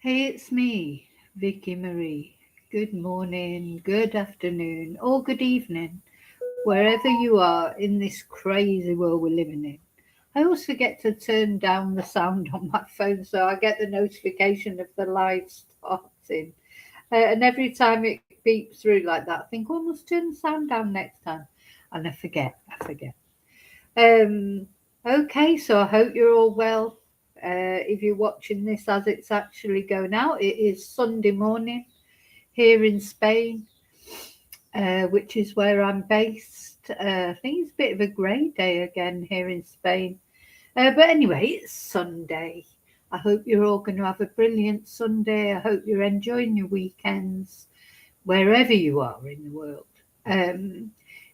Hey, it's me, Vicky Marie. Good morning, good afternoon, or good evening, wherever you are in this crazy world we're living in. I always forget to turn down the sound on my phone so I get the notification of the live starting. And every time it beeps through like that, I think, oh, I must turn the sound down next time. And I forget. Um, okay, so I hope you're all well. If you're watching this as it's actually going out, it is Sunday morning here in Spain, which is where I'm based. I think it's a bit of a grey day again here in Spain. But anyway, it's Sunday. I hope you're all going to have a brilliant Sunday. I hope you're enjoying your weekends wherever you are in the world. Um,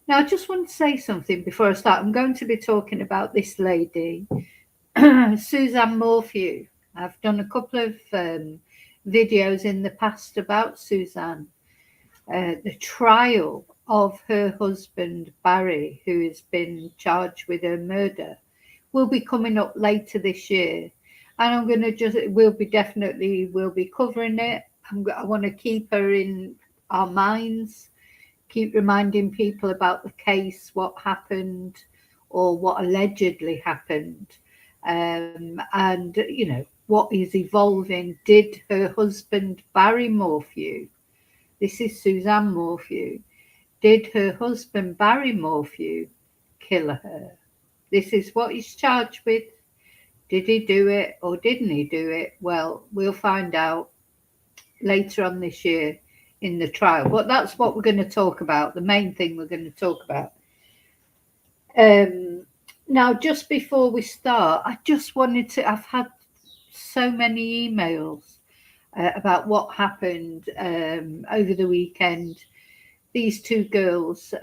Now, I just want to say something before I start. I'm going to be talking about this lady, Suzanne Morphew. I've done a couple of videos in the past about Suzanne. The trial of her husband, Barry, who has been charged with her murder, will be coming up later this year. And I'm going to we'll be covering it. I want to keep her in our minds, keep reminding people about the case, what happened or what allegedly happened, and what is evolving. Did her husband Barry Morphew, this is Suzanne Morphew, did her husband Barry Morphew kill her? This is what he's charged with. Did he do it or didn't he do it? Well, we'll find out later on this year in the trial. But that's what we're going to talk about, the main thing we're going to talk about. Now, just before we start, I just wanted to, I've had so many emails about what happened over the weekend. These two girls,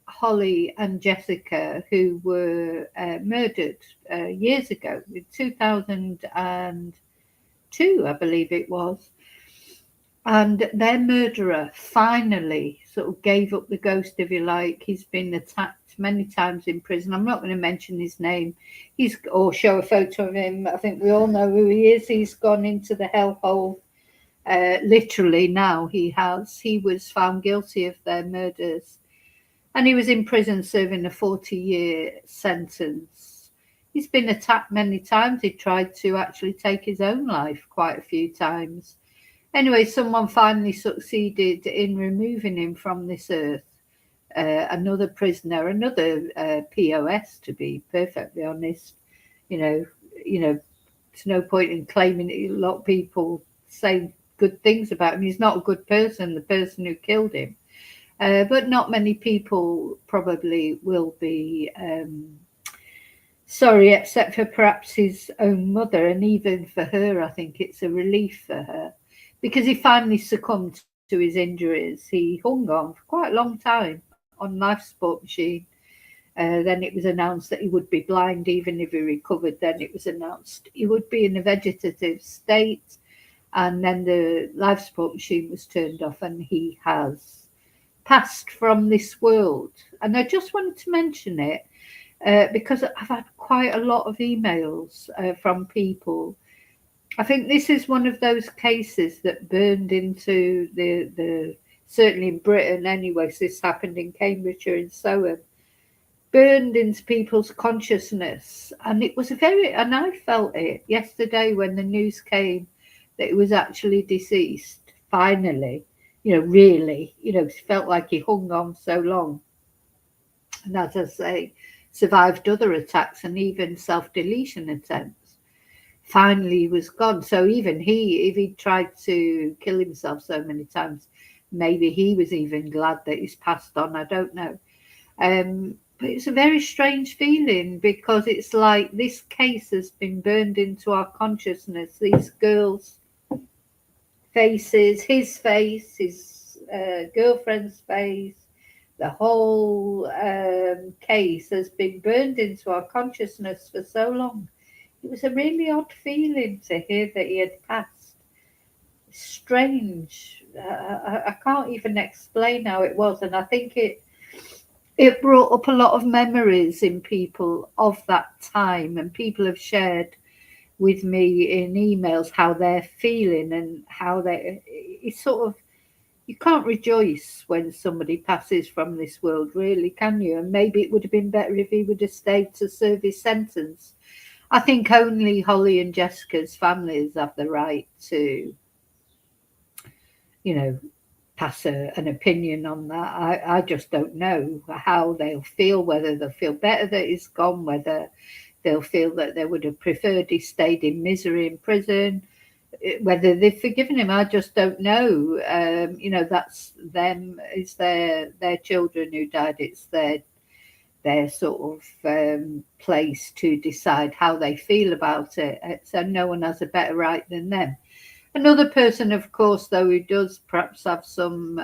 Holly and Jessica, who were murdered years ago, in 2002, I believe it was. And their murderer finally sort of gave up the ghost, if you like. He's been attacked many times in prison. I'm not going to mention his name. Or show a photo of him. I think we all know who he is. He's gone into the hellhole. Literally now he has. He was found guilty of their murders. And he was in prison serving a 40-year sentence. He's been attacked many times. He tried to actually take his own life quite a few times. Anyway, someone finally succeeded in removing him from this earth. Another prisoner, another POS, to be perfectly honest. You know, there's no point in claiming it. A lot of people say good things about him. He's not a good person, the person who killed him. But not many people probably will be sorry, except for perhaps his own mother. And even for her, I think it's a relief for her, because he finally succumbed to his injuries. He hung on for quite a long time on life support machine. Then it was announced that he would be blind even if he recovered. Then it was announced he would be in a vegetative state. And then the life support machine was turned off and he has passed from this world. And I just wanted to mention it because I've had quite a lot of emails from people. I think this is one of those cases that burned into the certainly in Britain anyway, so this happened in Cambridgeshire and so on, burned into people's consciousness. And it was and I felt it yesterday when the news came that he was actually deceased, finally, really, it felt like he hung on so long. And as I say, survived other attacks and even self-deletion attempts. Finally he was gone. So even if he tried to kill himself so many times, maybe he was even glad that he's passed on. I don't know. But it's a very strange feeling because it's like this case has been burned into our consciousness. These girls' faces, his face, his girlfriend's face, the whole case has been burned into our consciousness for so long. It was a really odd feeling to hear that he had passed. Strange. I can't even explain how it was, and I think it brought up a lot of memories in people of that time, and people have shared with me in emails how they're feeling and how they, it's sort of, you can't rejoice when somebody passes from this world, really, can you? And maybe it would have been better if he would have stayed to serve his sentence. I think only Holly and Jessica's families have the right to, you know, pass an opinion on that. I just don't know how they'll feel, whether they'll feel better that he's gone, whether they'll feel that they would have preferred he stayed in misery in prison, whether they've forgiven him. I just don't know. That's them. It's their children who died. It's their sort of place to decide how they feel about it. So no one has a better right than them. Another person, of course, though, who does perhaps have some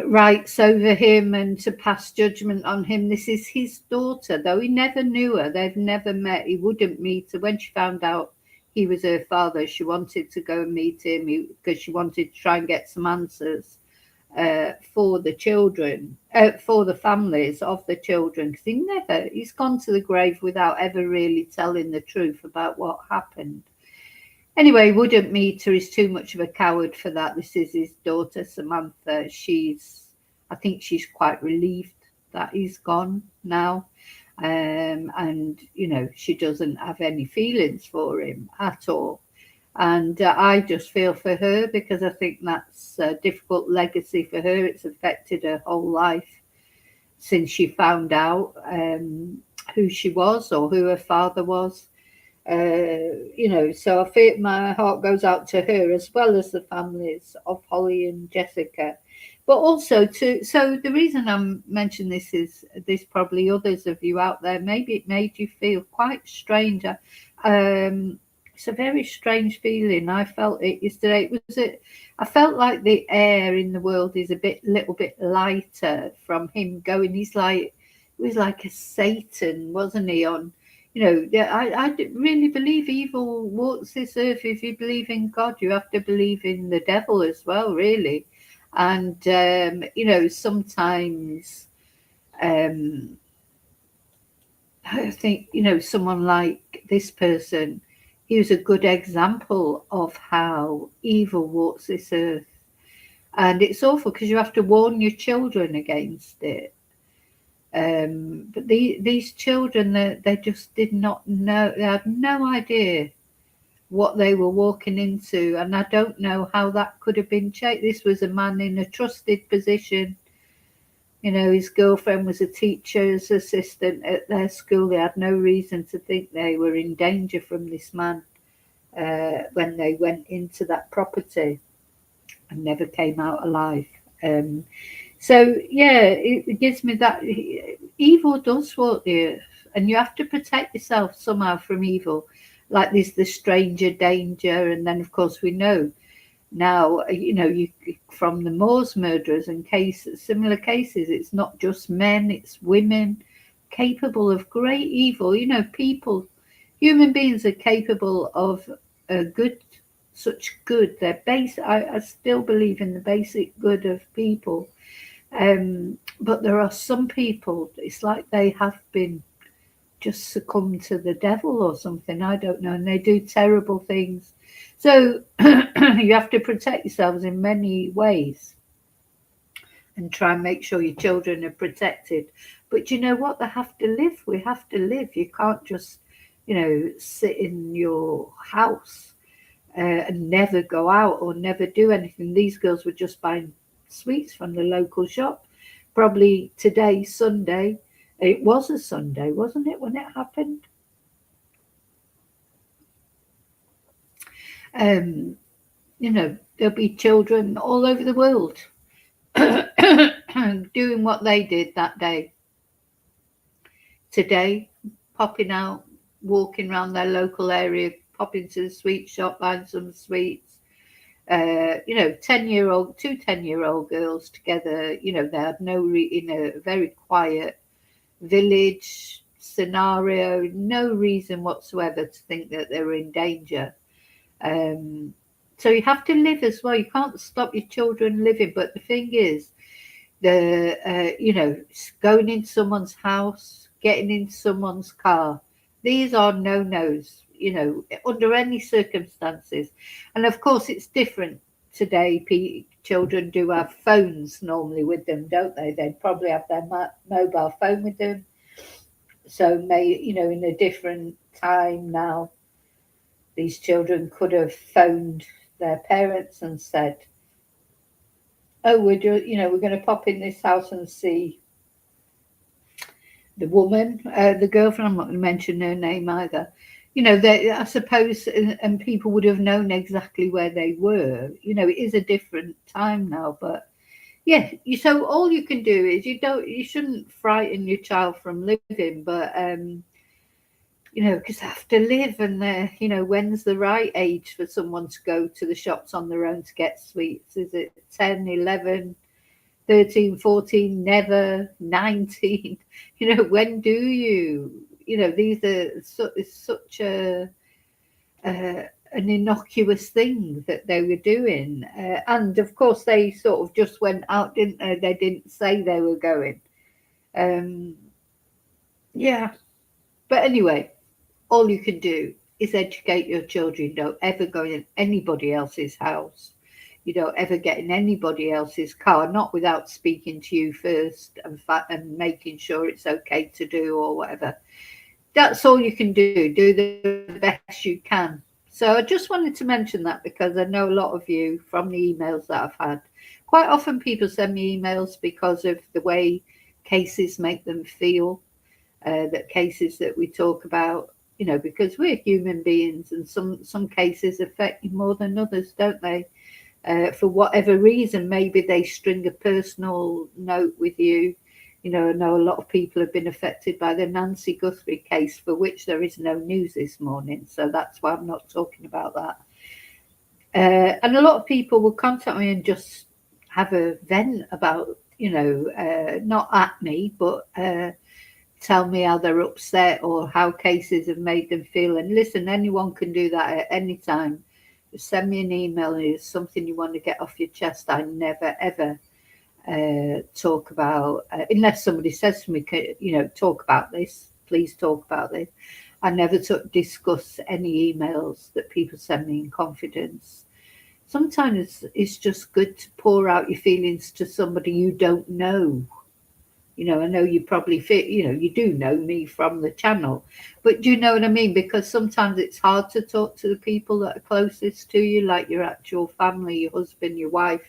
rights over him and to pass judgment on him. This is his daughter, though he never knew her. They've never met. He wouldn't meet her. When she found out he was her father, she wanted to go and meet him because she wanted to try and get some answers for the children, for the families of the children, because he's gone to the grave without ever really telling the truth about what happened. Anyway, wouldn't meet her. He's too much of a coward for that. This is his daughter, Samantha. I think she's quite relieved that he's gone now. And, she doesn't have any feelings for him at all. And I just feel for her because I think that's a difficult legacy for her. It's affected her whole life since she found out who she was or who her father was. So I feel my heart goes out to her as well as the families of Holly and Jessica. But also so the reason I'm mentioning this is there's probably others of you out there, maybe it made you feel quite strange. It's a very strange feeling. I felt it yesterday. I felt like the air in the world is little bit lighter from him going. He was like a Satan, wasn't he? I really believe evil walks this earth. If you believe in God, you have to believe in the devil as well, really. And sometimes I think someone like this person, he was a good example of how evil walks this earth. And it's awful because you have to warn your children against it. But these children, they just did not know. They had no idea what they were walking into. And I don't know how that could have been changed. This was a man in a trusted position. His girlfriend was a teacher's assistant at their school. They had no reason to think they were in danger from this man when they went into that property and never came out alive. It gives me that evil does walk the earth, and you have to protect yourself somehow from evil. Like there's the stranger danger, and then of course we know now, you from the Moors murderers and similar cases, it's not just men, it's women capable of great evil. Human beings are capable of such good. I still believe in the basic good of people. But there are some people, it's like they have been just succumbed to the devil or something, I don't know, and they do terrible things. So you have to protect yourselves in many ways and try and make sure your children are protected. But you know what? They have to live. We have to live. You can't just, sit in your house and never go out or never do anything. These girls were just buying sweets from the local shop. Probably today, Sunday. It was a Sunday, wasn't it, when it happened? There'll be children all over the world doing what they did that day. Today, popping out, walking around their local area, popping to the sweet shop, buying some sweets. 10-year-old, two 10-year-old girls together, they had in a very quiet village scenario, no reason whatsoever to think that they were in danger. So you have to live as well. You can't stop your children living. But the thing is, going into someone's house, getting in someone's car. These are no-nos, under any circumstances. And of course, it's different today. Children do have phones normally with them, don't they? They'd probably have their mobile phone with them. So, in a different time now, these children could have phoned their parents and said, "Oh, we're going to pop in this house and see the woman, the girlfriend." I'm not going to mention her name either. I suppose, and people would have known exactly where they were. It is a different time now, but yeah. So all you can do is you shouldn't frighten your child from living, but because they have to live, and when's the right age for someone to go to the shops on their own to get sweets? Is it 10, 11, 13, 14, never 19? When do you? These are it's such an innocuous thing that they were doing, and of course they sort of just went out, didn't they? They didn't say they were going. Um, yeah, but anyway, all you can do is educate your children. Don't ever go in anybody else's house. You don't ever get in anybody else's car, not without speaking to you first and making sure it's okay to do or whatever. That's all you can do. Do the best you can. So I just wanted to mention that because I know a lot of you from the emails that I've had. Quite often people send me emails because of the way cases make them feel, that cases that we talk about, because we're human beings, and some cases affect you more than others, don't they? For whatever reason, maybe they string a personal note with you. I know a lot of people have been affected by the Nancy Guthrie case, for which there is no news this morning, so that's why I'm not talking about that. And a lot of people will contact me and just have a vent about, not at me, but tell me how they're upset or how cases have made them feel. And listen, anyone can do that at any time. Just send me an email and it's something you want to get off your chest. I never, ever talk about, unless somebody says to me, talk about this, please talk about this. I never discuss any emails that people send me in confidence. Sometimes it's just good to pour out your feelings to somebody you don't know. I know you probably feel, you do know me from the channel, but do you know what I mean? Because sometimes it's hard to talk to the people that are closest to you, like your actual family, your husband, your wife,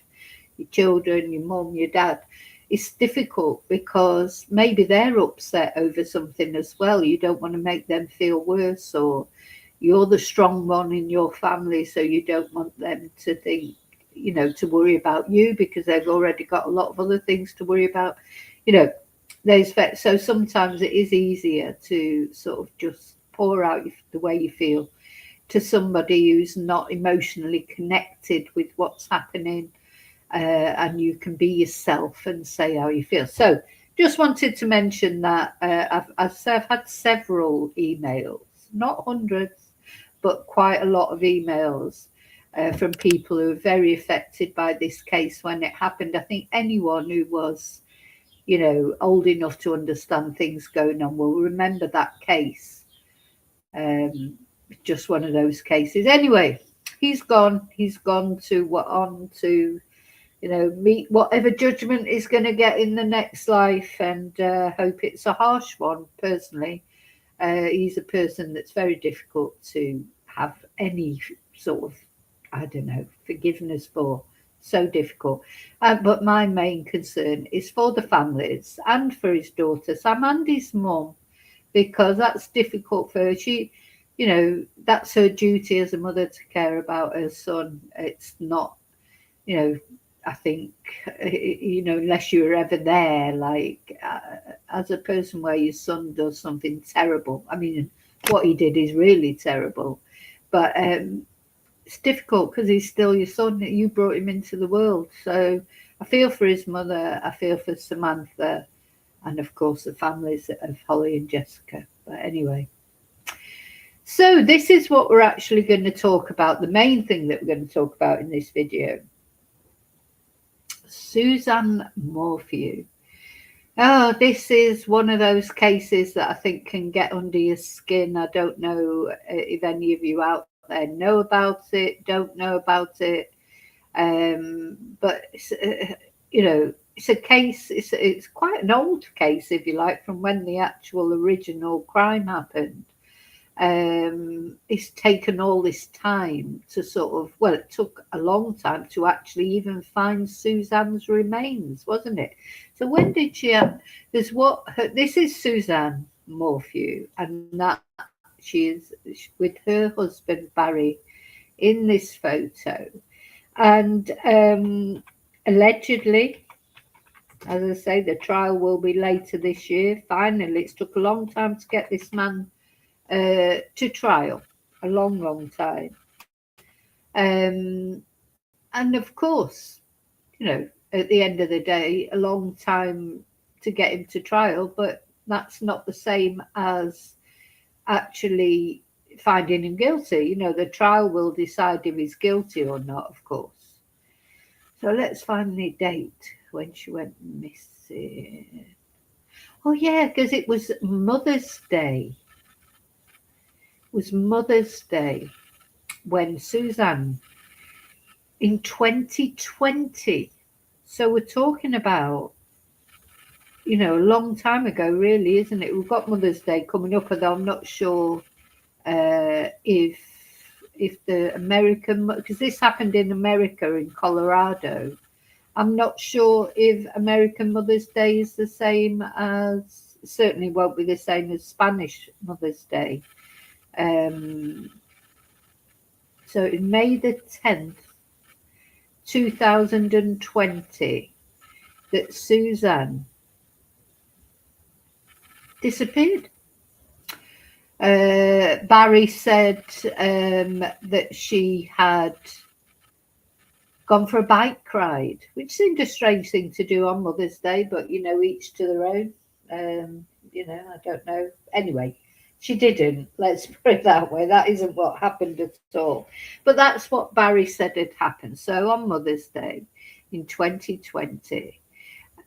your children, your mum, your dad. It's difficult because maybe they're upset over something as well. You don't want to make them feel worse, or you're the strong one in your family, so you don't want them to think, to worry about you because they've already got a lot of other things to worry about. So sometimes it is easier to sort of just pour out the way you feel to somebody who's not emotionally connected with what's happening, and you can be yourself and say how you feel. So just wanted to mention that I've had several emails, not hundreds, but quite a lot of emails from people who were very affected by this case when it happened. I think anyone who was old enough to understand things going on will remember that case. Just one of those cases. Anyway, he's gone. He's gone to meet whatever judgment he's going to get in the next life, and hope it's a harsh one. Personally, he's a person that's very difficult to have any sort of, I don't know, forgiveness for. So difficult. But my main concern is for the families and for his daughter Sam and his mum, because that's difficult for her. She, that's her duty as a mother to care about her son. It's not, I think, unless you were ever there, like as a person where your son does something terrible. I mean, what he did is really terrible, but it's difficult because he's still your son. You brought him into the world. So I feel for his mother. I feel for Samantha, and of course the families of Holly and Jessica. But anyway, so this is what we're actually going to talk about. The main thing that we're going to talk about in this video. Suzanne Morphew. Oh, this is one of those cases that I think can get under your skin. I don't know if any of you out there know about it, don't know about it. But it's a case. It's quite an old case, if you like, from when the actual original crime happened. It's taken all this time to sort of, well, it took a long time to actually even find Suzanne's remains, wasn't it? So when did she have, this is Suzanne Morphew, and that she is with her husband Barry in this photo. And allegedly, as I say, the trial will be later this year. Finally, it's took a long time to get this man to trial, a long, long time. And of course, at the end of the day, a long time to get him to trial, but that's not the same as actually finding him guilty. The trial will decide if he's guilty or not, of course. So let's find the date when she went missing. Oh, yeah, because it was Mother's Day. It was Mother's Day when Suzanne in 2020. So we're talking about, a long time ago, really, isn't it? We've got Mother's Day coming up, although I'm not sure if the American, because this happened in America, in Colorado. I'm not sure if American Mother's Day is the same as, certainly won't be the same as Spanish Mother's Day. So in May the 10th, 2020, that Suzanne disappeared. Barry said that she had gone for a bike ride, which seemed a strange thing to do on Mother's Day, but each to their own. I don't know. Anyway, she didn't. Let's put it that way. That isn't what happened at all. But that's what Barry said had happened. So on Mother's Day in 2020,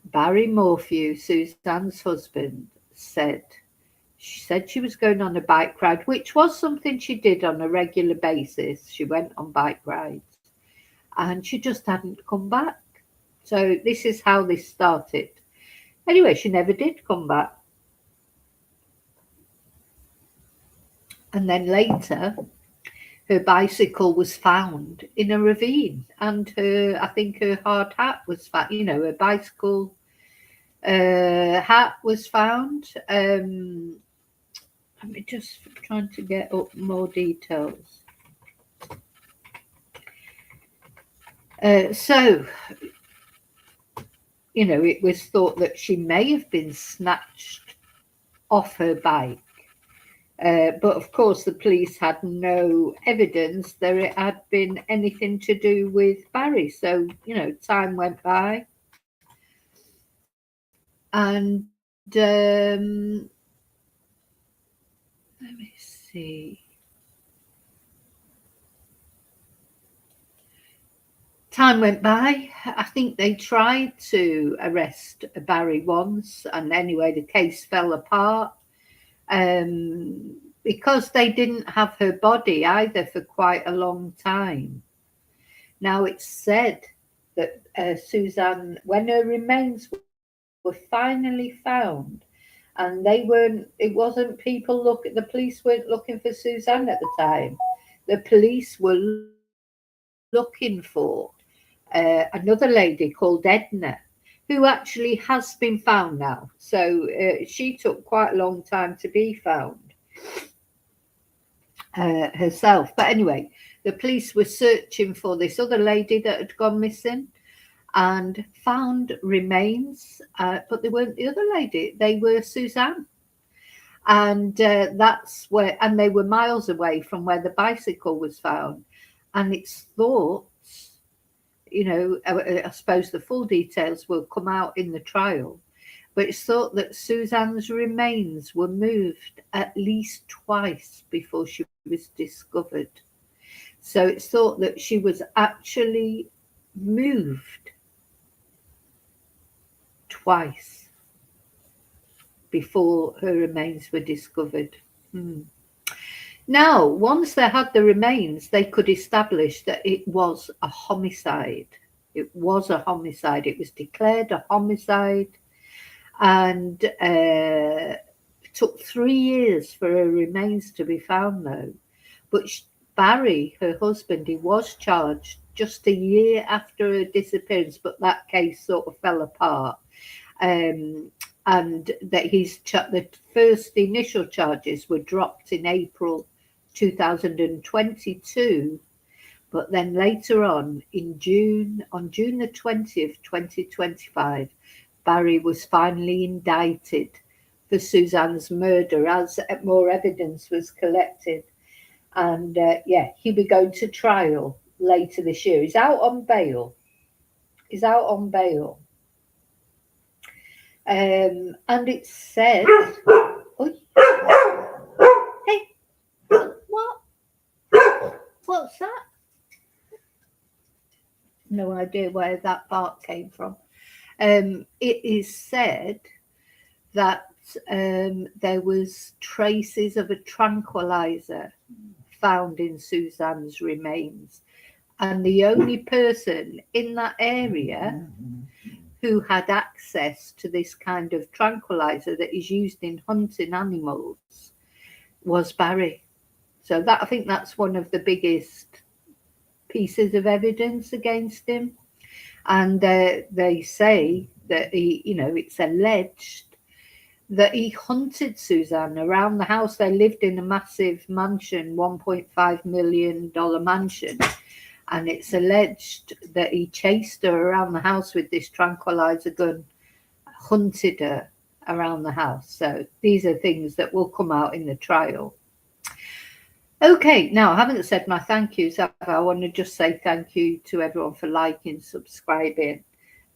Barry Morphew, Suzanne's husband, she said she was going on a bike ride, which was something she did on a regular basis. She went on bike rides and she just hadn't come back. So this is how this started. Anyway, she never did come back. And then later, her bicycle was found in a ravine, and I think her hard hat was found. Her bicycle hat was found. Let me just trying to get up more details. So, it was thought that she may have been snatched off her bike. But of course, the police had no evidence that it had been anything to do with Barry. So, time went by. And let me see. Time went by. I think they tried to arrest Barry once, and anyway, the case fell apart. Because they didn't have her body either for quite a long time. Now it's said that Suzanne, when her remains were finally found, and it wasn't the police weren't looking for Suzanne at the time. The police were looking for another lady called Edna, who actually has been found now. So she took quite a long time to be found herself. But anyway, the police were searching for this other lady that had gone missing and found remains, but they weren't the other lady. They were Suzanne. And that's where, and they were miles away from where the bicycle was found. And it's thought, I suppose the full details will come out in the trial, but it's thought that Suzanne's remains were moved at least twice before she was discovered. So it's thought that she was actually moved twice. before her remains were discovered. Now, once they had the remains, they could establish that it was a homicide. It was a homicide. It was declared a homicide, and it took 3 years for her remains to be found, though. But Barry, her husband, he was charged just a year after her disappearance, but that case sort of fell apart. And that the first initial charges were dropped in April 2022, but then later on on June the 20th, 2025, Barry was finally indicted for Suzanne's murder as more evidence was collected. And he will go to trial later this year. He's out on bail. And it said, oh, hey, what? What's that? No idea where that bark came from. It is said that there was traces of a tranquilizer found in Suzanne's remains, and the only person in that area who had access to this kind of tranquilizer that is used in hunting animals was Barry. So that, I think that's one of the biggest pieces of evidence against him. And they say that it's alleged that he hunted Suzanne around the house. They lived in a massive mansion, $1.5 million mansion. And it's alleged that he chased her around the house with this tranquilizer gun, hunted her around the house. So these are things that will come out in the trial. Okay, now I haven't said my thank yous. I want to just say thank you to everyone for liking, subscribing.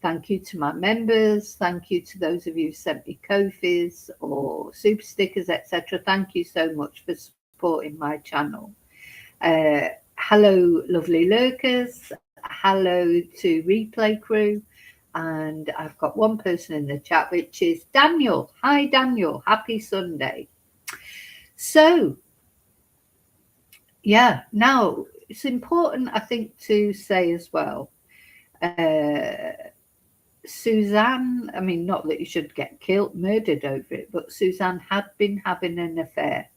Thank you to my members. Thank you to those of you who sent me Ko-fis or super stickers, etc. Thank you so much for supporting my channel. Hello, lovely lurkers. Hello to Replay Crew. And I've got one person in the chat, which is Daniel. Hi, Daniel. Happy Sunday. So, yeah, now it's important, I think, to say as well, Suzanne, I mean, not that you should get killed, murdered over it, but Suzanne had been having an affair.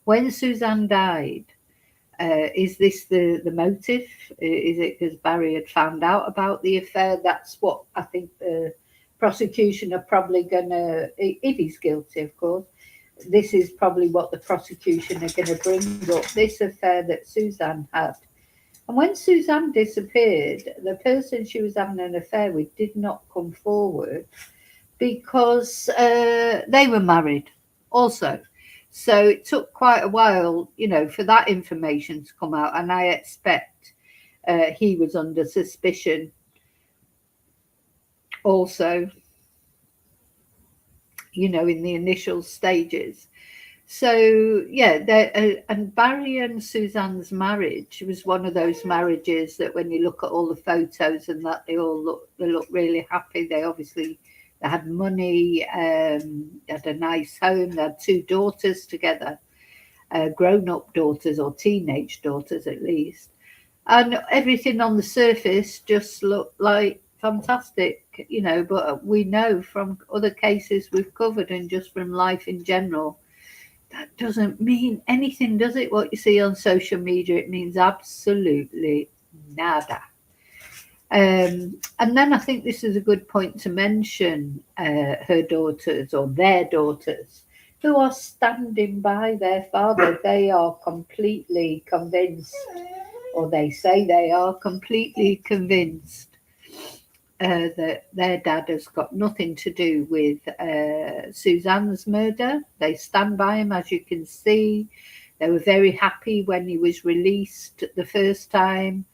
When Suzanne died, is this the motive? Is it because Barry had found out about the affair? That's what I think the prosecution are probably going to, if he's guilty, of course, this is probably what the prosecution are going to bring up, this affair that Suzanne had. And when Suzanne disappeared, the person she was having an affair with did not come forward because they were married also. So it took quite a while, for that information to come out. And I expect he was under suspicion also, in the initial stages. So, yeah, and Barry and Suzanne's marriage was one of those marriages that when you look at all the photos and that, they look really happy. They had money, they had a nice home, they had 2 daughters together, grown-up daughters or teenage daughters at least. And everything on the surface just looked like fantastic, but we know from other cases we've covered and just from life in general, that doesn't mean anything, does it? What you see on social media, it means absolutely nada. And then I think this is a good point to mention her daughters or their daughters who are standing by their father. They are completely convinced, or they say they are completely convinced that their dad has got nothing to do with Suzanne's murder. They stand by him, as you can see. They were very happy when he was released the first time.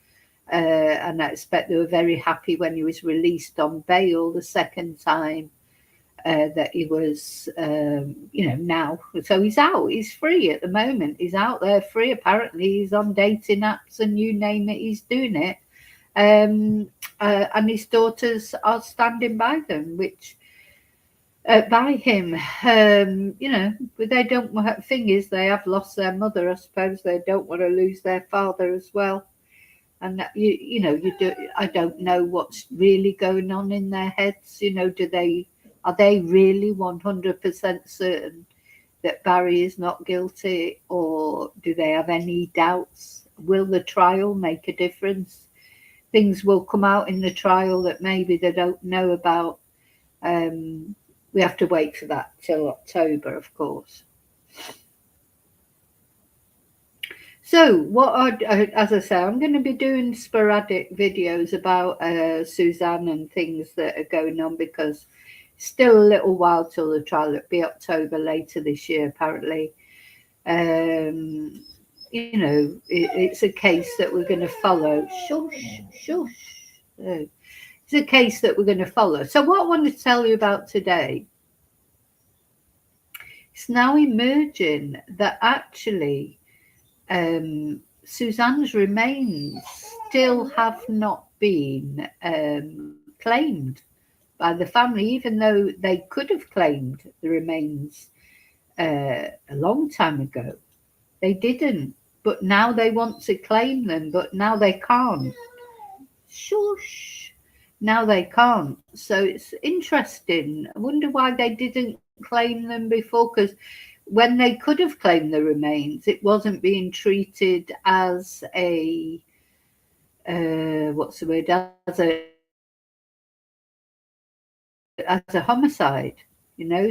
And I expect they were very happy when he was released on bail the second time, that he was, now. So he's out, he's free at the moment. He's out there free. Apparently he's on dating apps and you name it, he's doing it. And his daughters are standing by them, which by him. But they don't. Thing is, they have lost their mother. I suppose they don't want to lose their father as well. And that, you do. I don't know what's really going on in their heads. Are they really 100% certain that Barry is not guilty, or do they have any doubts? Will the trial make a difference? Things will come out in the trial that maybe they don't know about. We have to wait for that till October, of course. So, as I say, I'm going to be doing sporadic videos about Suzanne and things that are going on, because still a little while till the trial. It'll be October later this year, apparently. It's a case that we're going to follow. Shush, shush. It's a case that we're going to follow. So, what I want to tell you about today, it's now emerging that actually Suzanne's remains still have not been claimed by the family, even though they could have claimed the remains a long time ago. They didn't, but now they want to claim them, but now they can't. Shush. Now they can't. So it's interesting. I wonder why they didn't claim them before, because when they could have claimed the remains, it wasn't being treated as a what's the word, as a homicide,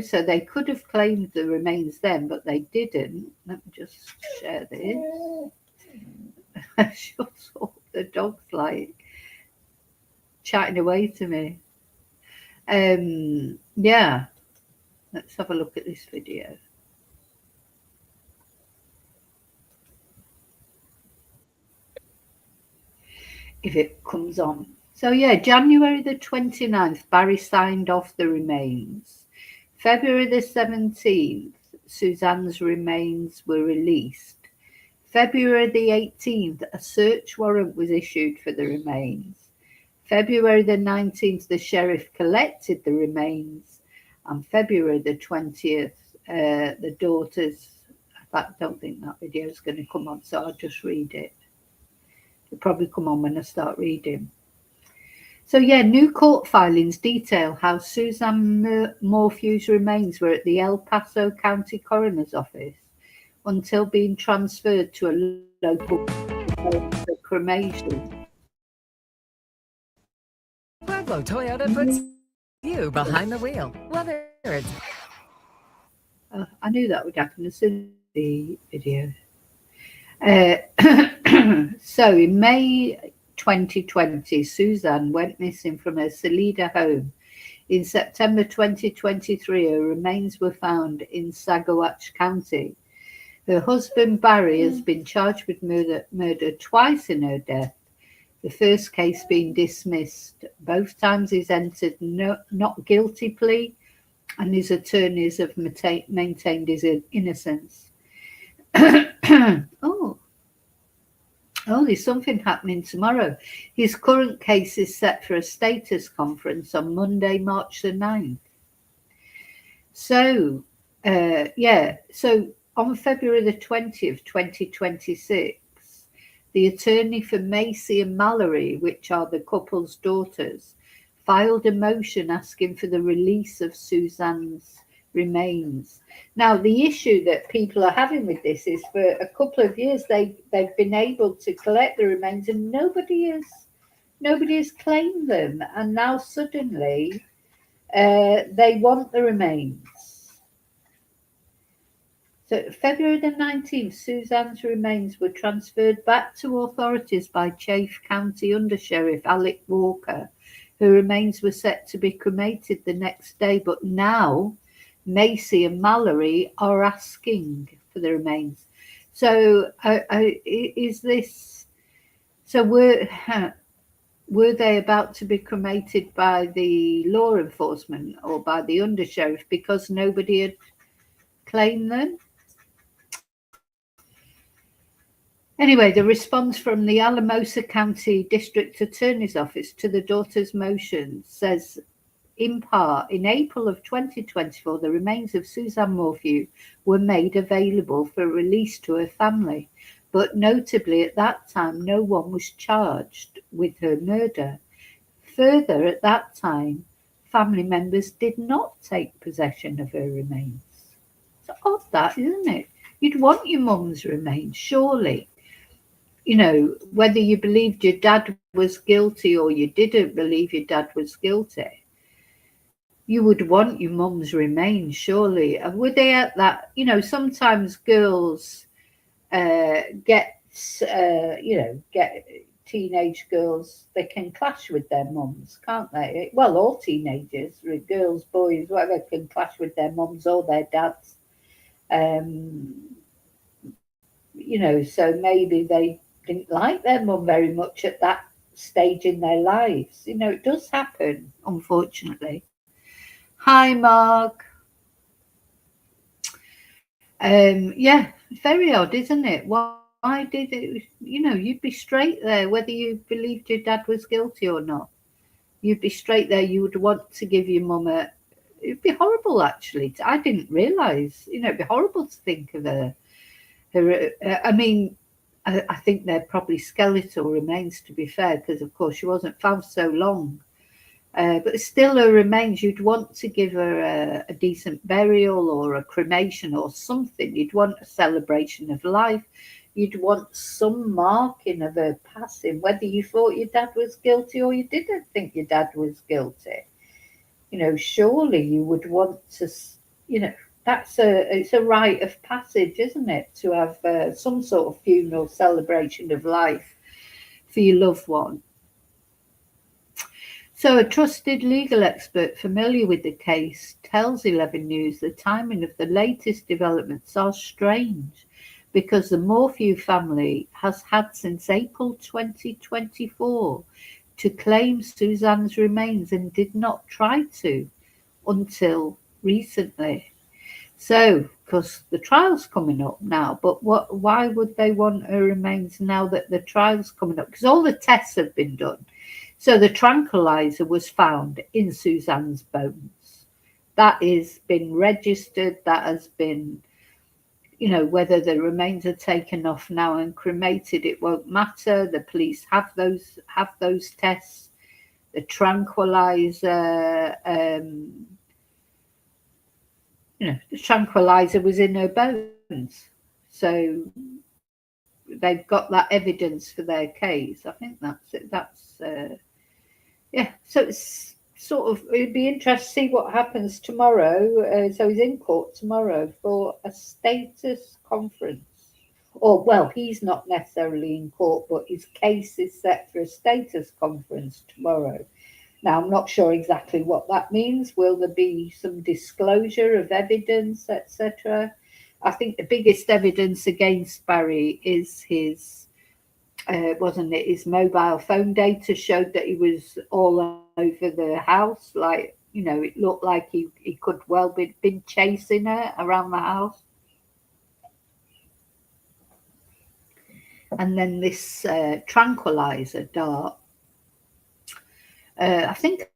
so they could have claimed the remains then, but they didn't. Let me just share this. Shut up, the dog's like chatting away to me. Yeah, let's have a look at this video. If it comes on. So yeah, January the 29th, Barry signed off the remains. February the 17th, Suzanne's remains were released. February the 18th, a search warrant was issued for the remains. February the 19th, the sheriff collected the remains. And February the 20th, the daughters, I don't think that video is going to come on, so I'll just read it. It'll probably come on when I start reading. So yeah, new court filings detail how Suzanne Morphew's remains were at the El Paso County Coroner's Office until being transferred to a local cremation. Pueblo Toyota puts you behind the wheel, whether it's... I knew that would happen as soon as the video. So in May 2020, Suzanne went missing from her Salida home. In September 2023, her remains were found in Saguache County. Her husband Barry has been charged with murder twice in her death, the first case being dismissed. Both times he's entered not guilty plea, and his attorneys have maintained his innocence. Oh, there's something happening tomorrow. His current case is set for a status conference on Monday, March the 9th. So, so on February the 20th, 2026, the attorney for Macy and Mallory, which are the couple's daughters, filed a motion asking for the release of Suzanne's remains. Now, the issue that people are having with this is for a couple of years they've been able to collect the remains and nobody has claimed them, and now suddenly they want the remains. So February the 19th, Suzanne's remains were transferred back to authorities by Chaffee County Undersheriff Alec Walker. Her remains were set to be cremated the next day, but now Macy and Mallory are asking for the remains. So is this? So were they about to be cremated by the law enforcement or by the undersheriff because nobody had claimed them? Anyway, the response from the Alamosa County District Attorney's Office to the daughter's motion says in part, in April of 2024, the remains of Suzanne Morphew were made available for release to her family. But notably, at that time, no one was charged with her murder. Further, at that time, family members did not take possession of her remains. It's odd that, isn't it? You'd want your mum's remains, surely. Whether you believed your dad was guilty or you didn't believe your dad was guilty, you would want your mum's remains, surely. And were they at that? Sometimes girls get, get teenage girls, they can clash with their mums, can't they? Well, all teenagers, girls, boys, whatever, can clash with their mums or their dads. So maybe they didn't like their mum very much at that stage in their lives. It does happen, unfortunately. Hi, Mark. Yeah, very odd, isn't it? Why did it? You'd be straight there, whether you believed your dad was guilty or not. You'd be straight there. You would want to give your mum a. It'd be horrible, actually. I didn't realise. It'd be horrible to think of I mean, I think they're probably skeletal remains, to be fair, because of course she wasn't found so long. But still, her remains, you'd want to give her a decent burial or a cremation or something. You'd want a celebration of life. You'd want some marking of her passing, whether you thought your dad was guilty or you didn't think your dad was guilty. Surely you would want to, you know, it's a rite of passage, isn't it, to have some sort of funeral celebration of life for your loved one. So, a trusted legal expert familiar with the case tells 11 News the timing of the latest developments are strange because the Morphew family has had since April 2024 to claim Suzanne's remains and did not try to until recently. So, because the trial's coming up now, but why would they want her remains now that the trial's coming up? Because all the tests have been done. So the tranquilizer was found in Suzanne's bones. That has been registered. That has been, whether the remains are taken off now and cremated, it won't matter. The police have those tests. The tranquilizer, the tranquilizer was in her bones. So they've got that evidence for their case. I think that's it. Yeah. So it's it'd be interesting to see what happens tomorrow. So he's in court tomorrow for a status conference. Or, well, he's not necessarily in court, but his case is set for a status conference tomorrow. Now, I'm not sure exactly what that means. Will there be some disclosure of evidence, etc.? I think the biggest evidence against Barry is his, wasn't it, his mobile phone data showed that he was all over the house. Like, it looked like he could well be been chasing her around the house. And then this tranquilizer dart. I think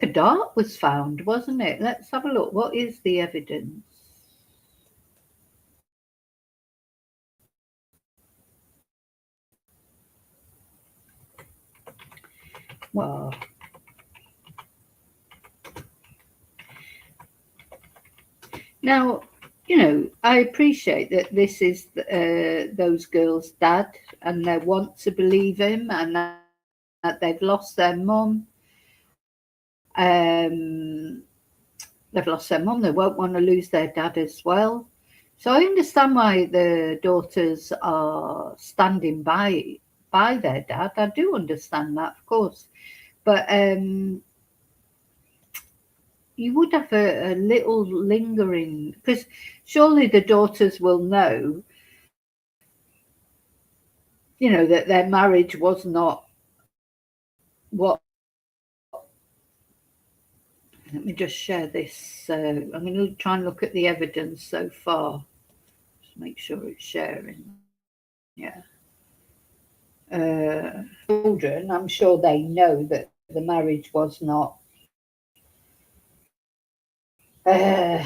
a dart was found, wasn't it? Let's have a look. What is the evidence? Well, now, I appreciate that this is those girls' dad, and they want to believe him, and that they've lost their mum. They've lost their mum. They won't want to lose their dad as well. So I understand why the daughters are standing by their dad. I do understand that, of course, but you would have a little lingering, because surely the daughters will know, that their marriage was not what. Let me just share this. I'm going to try and look at the evidence so far. Just make sure it's sharing. Yeah. Children, I'm sure they know that the marriage was not uh,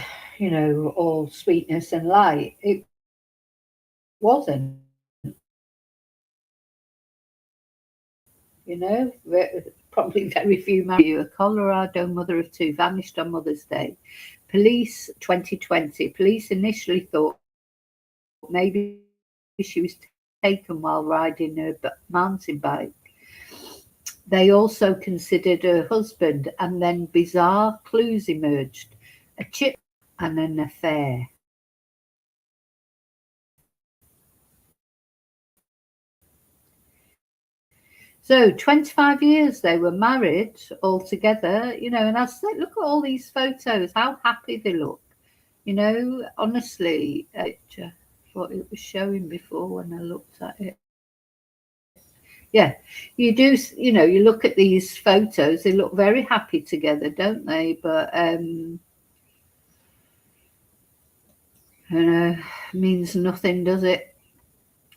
all sweetness and light. It wasn't. Probably very few married. A Colorado mother of two vanished on Mother's Day. Police 2020. Police initially thought maybe she was taken while riding her mountain bike. They also considered her husband, and then bizarre clues emerged: a chip bag and an affair. So 25 years they were married altogether, and I said, look at all these photos, how happy they look. Honestly, what it was showing before when I looked at it. Yeah, you do, you look at these photos, they look very happy together, don't they? But, means nothing, does it?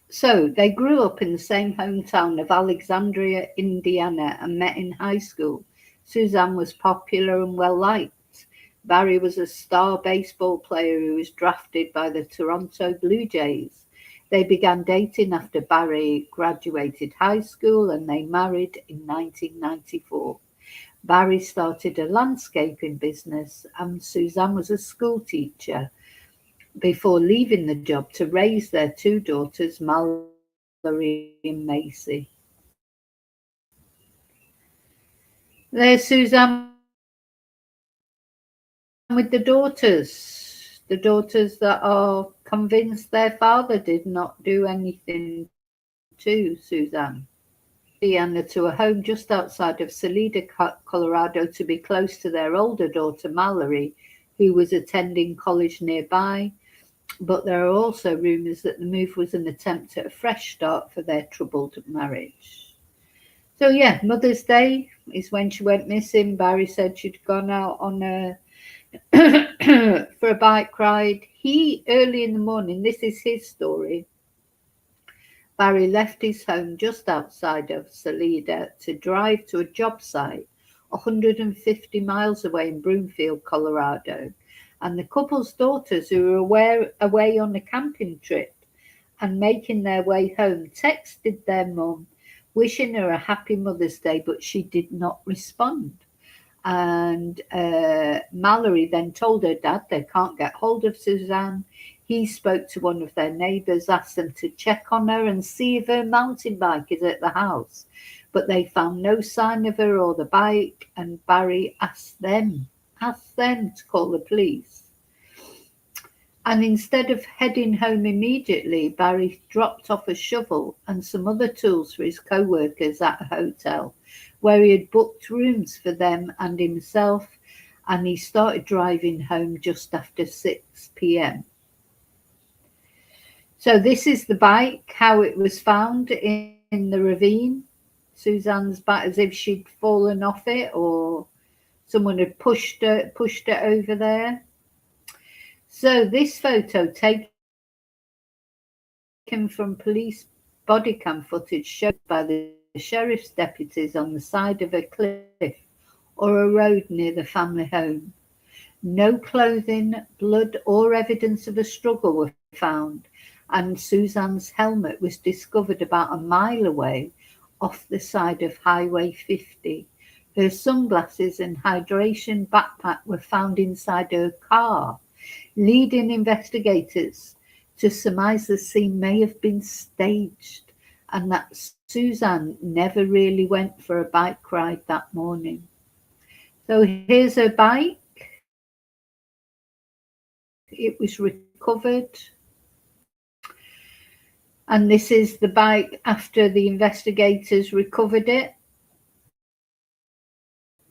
So they grew up in the same hometown of Alexandria, Indiana, and met in high school. Suzanne was popular and well liked. Barry was a star baseball player who was drafted by the Toronto Blue Jays. They began dating after Barry graduated high school and they married in 1994. Barry started a landscaping business and Suzanne was a school teacher before leaving the job to raise their two daughters, Mallory and Macy. There's Suzanne with the daughters that are convinced their father did not do anything to Suzanne. Indiana to a home just outside of Salida, Colorado, to be close to their older daughter, Mallory, who was attending college nearby. But there are also rumours that the move was an attempt at a fresh start for their troubled marriage. So, yeah, Mother's Day is when she went missing. Barry said she'd gone out on a for a bike ride. He, early in the morning, this is his story. Barry left his home just outside of Salida to drive to a job site 150 miles away in Broomfield, Colorado. And the couple's daughters, who were away on a camping trip and making their way home, texted their mum wishing her a happy Mother's Day, but she did not respond. And Mallory then told her dad they can't get hold of Suzanne. He spoke to one of their neighbours, asked them to check on her and see if her mountain bike is at the house. But they found no sign of her or the bike, and Barry asked them to call the police. And instead of heading home immediately, Barry dropped off a shovel and some other tools for his co-workers at a hotel where he had booked rooms for them and himself, and he started driving home just after 6 p.m. So this is the bike, how it was found in the ravine. Suzanne's back as if she'd fallen off it or someone had pushed it over there. So this photo taken from police body cam footage showed by the sheriff's deputies on the side of a cliff or a road near the family home. No clothing, blood, or evidence of a struggle were found, and Suzanne's helmet was discovered about a mile away off the side of Highway 50. Her sunglasses and hydration backpack were found inside her car, leading investigators to surmise the scene may have been staged and that Suzanne never really went for a bike ride that morning. So here's her bike. It was recovered. And this is the bike after the investigators recovered it.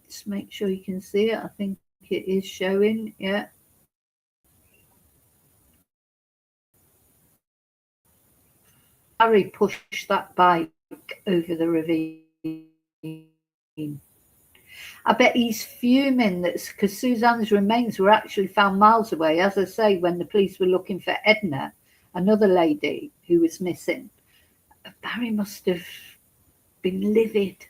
Just make sure you can see it. I think it is showing. Yeah. Barry pushed that bike over the ravine. I bet he's fuming that because Suzanne's remains were actually found miles away, as I say, when the police were looking for Edna, another lady who was missing. Barry must have been livid.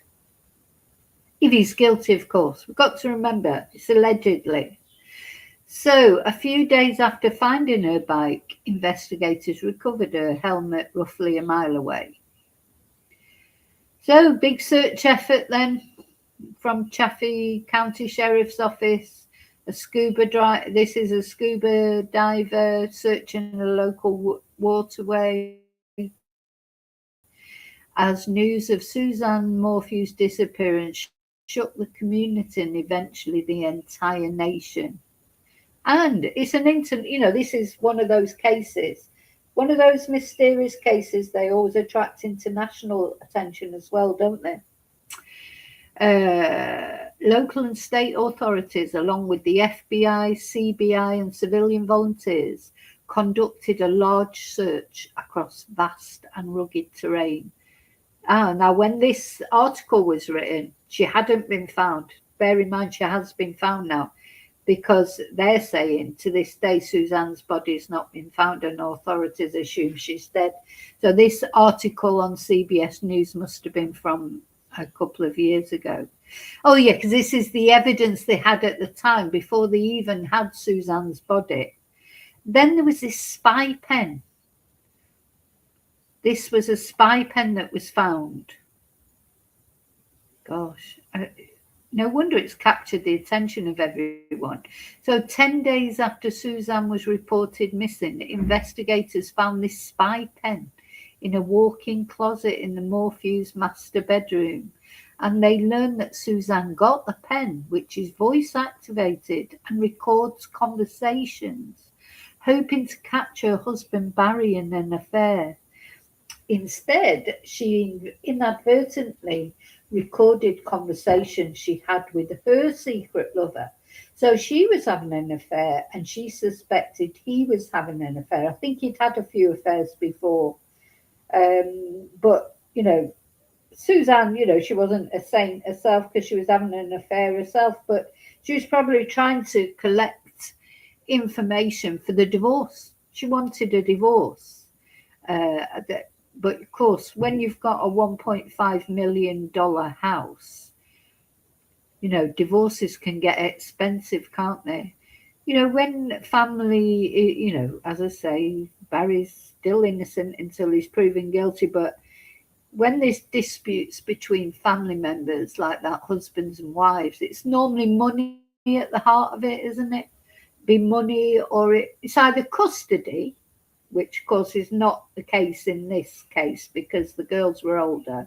If he's guilty, of course. We've got to remember, it's allegedly. So, a few days after finding her bike, investigators recovered her helmet roughly a mile away. So, big search effort then from Chaffee County Sheriff's Office. This is a scuba diver searching a local waterway as news of Suzanne Morphew's disappearance shook the community and eventually the entire nation. And it's this is one of those cases, one of those mysterious cases. They always attract international attention as well, don't they? Local and state authorities, along with the FBI, CBI, and civilian volunteers, conducted a large search across vast and rugged terrain. Now, when this article was written, she hadn't been found. Bear in mind, she has been found now, because they're saying to this day Suzanne's body has not been found and authorities assume she's dead. So this article on CBS News must have been from a couple of years ago. Oh yeah, because this is the evidence they had at the time before they even had Suzanne's body. Then there was this spy pen. This was a spy pen that was found. Gosh, no wonder it's captured the attention of everyone. So 10 days after Suzanne was reported missing, investigators found this spy pen in a walk-in closet in the Morphew's master bedroom. And they learned that Suzanne got the pen, which is voice activated and records conversations, hoping to catch her husband Barry in an affair. Instead, she inadvertently recorded conversations she had with her secret lover. So she was having an affair and she suspected he was having an affair. I think he'd had a few affairs before. But, Suzanne, she wasn't a saint herself because she was having an affair herself, but she was probably trying to collect information for the divorce. She wanted a divorce. But of course, when you've got a $1.5 million house, divorces can get expensive, can't they? When family, as I say, Barry's still innocent until he's proven guilty, but when there's disputes between family members like that, husbands and wives, it's normally money at the heart of it, isn't it? Be money or it's either custody, which of course is not the case in this case because the girls were older.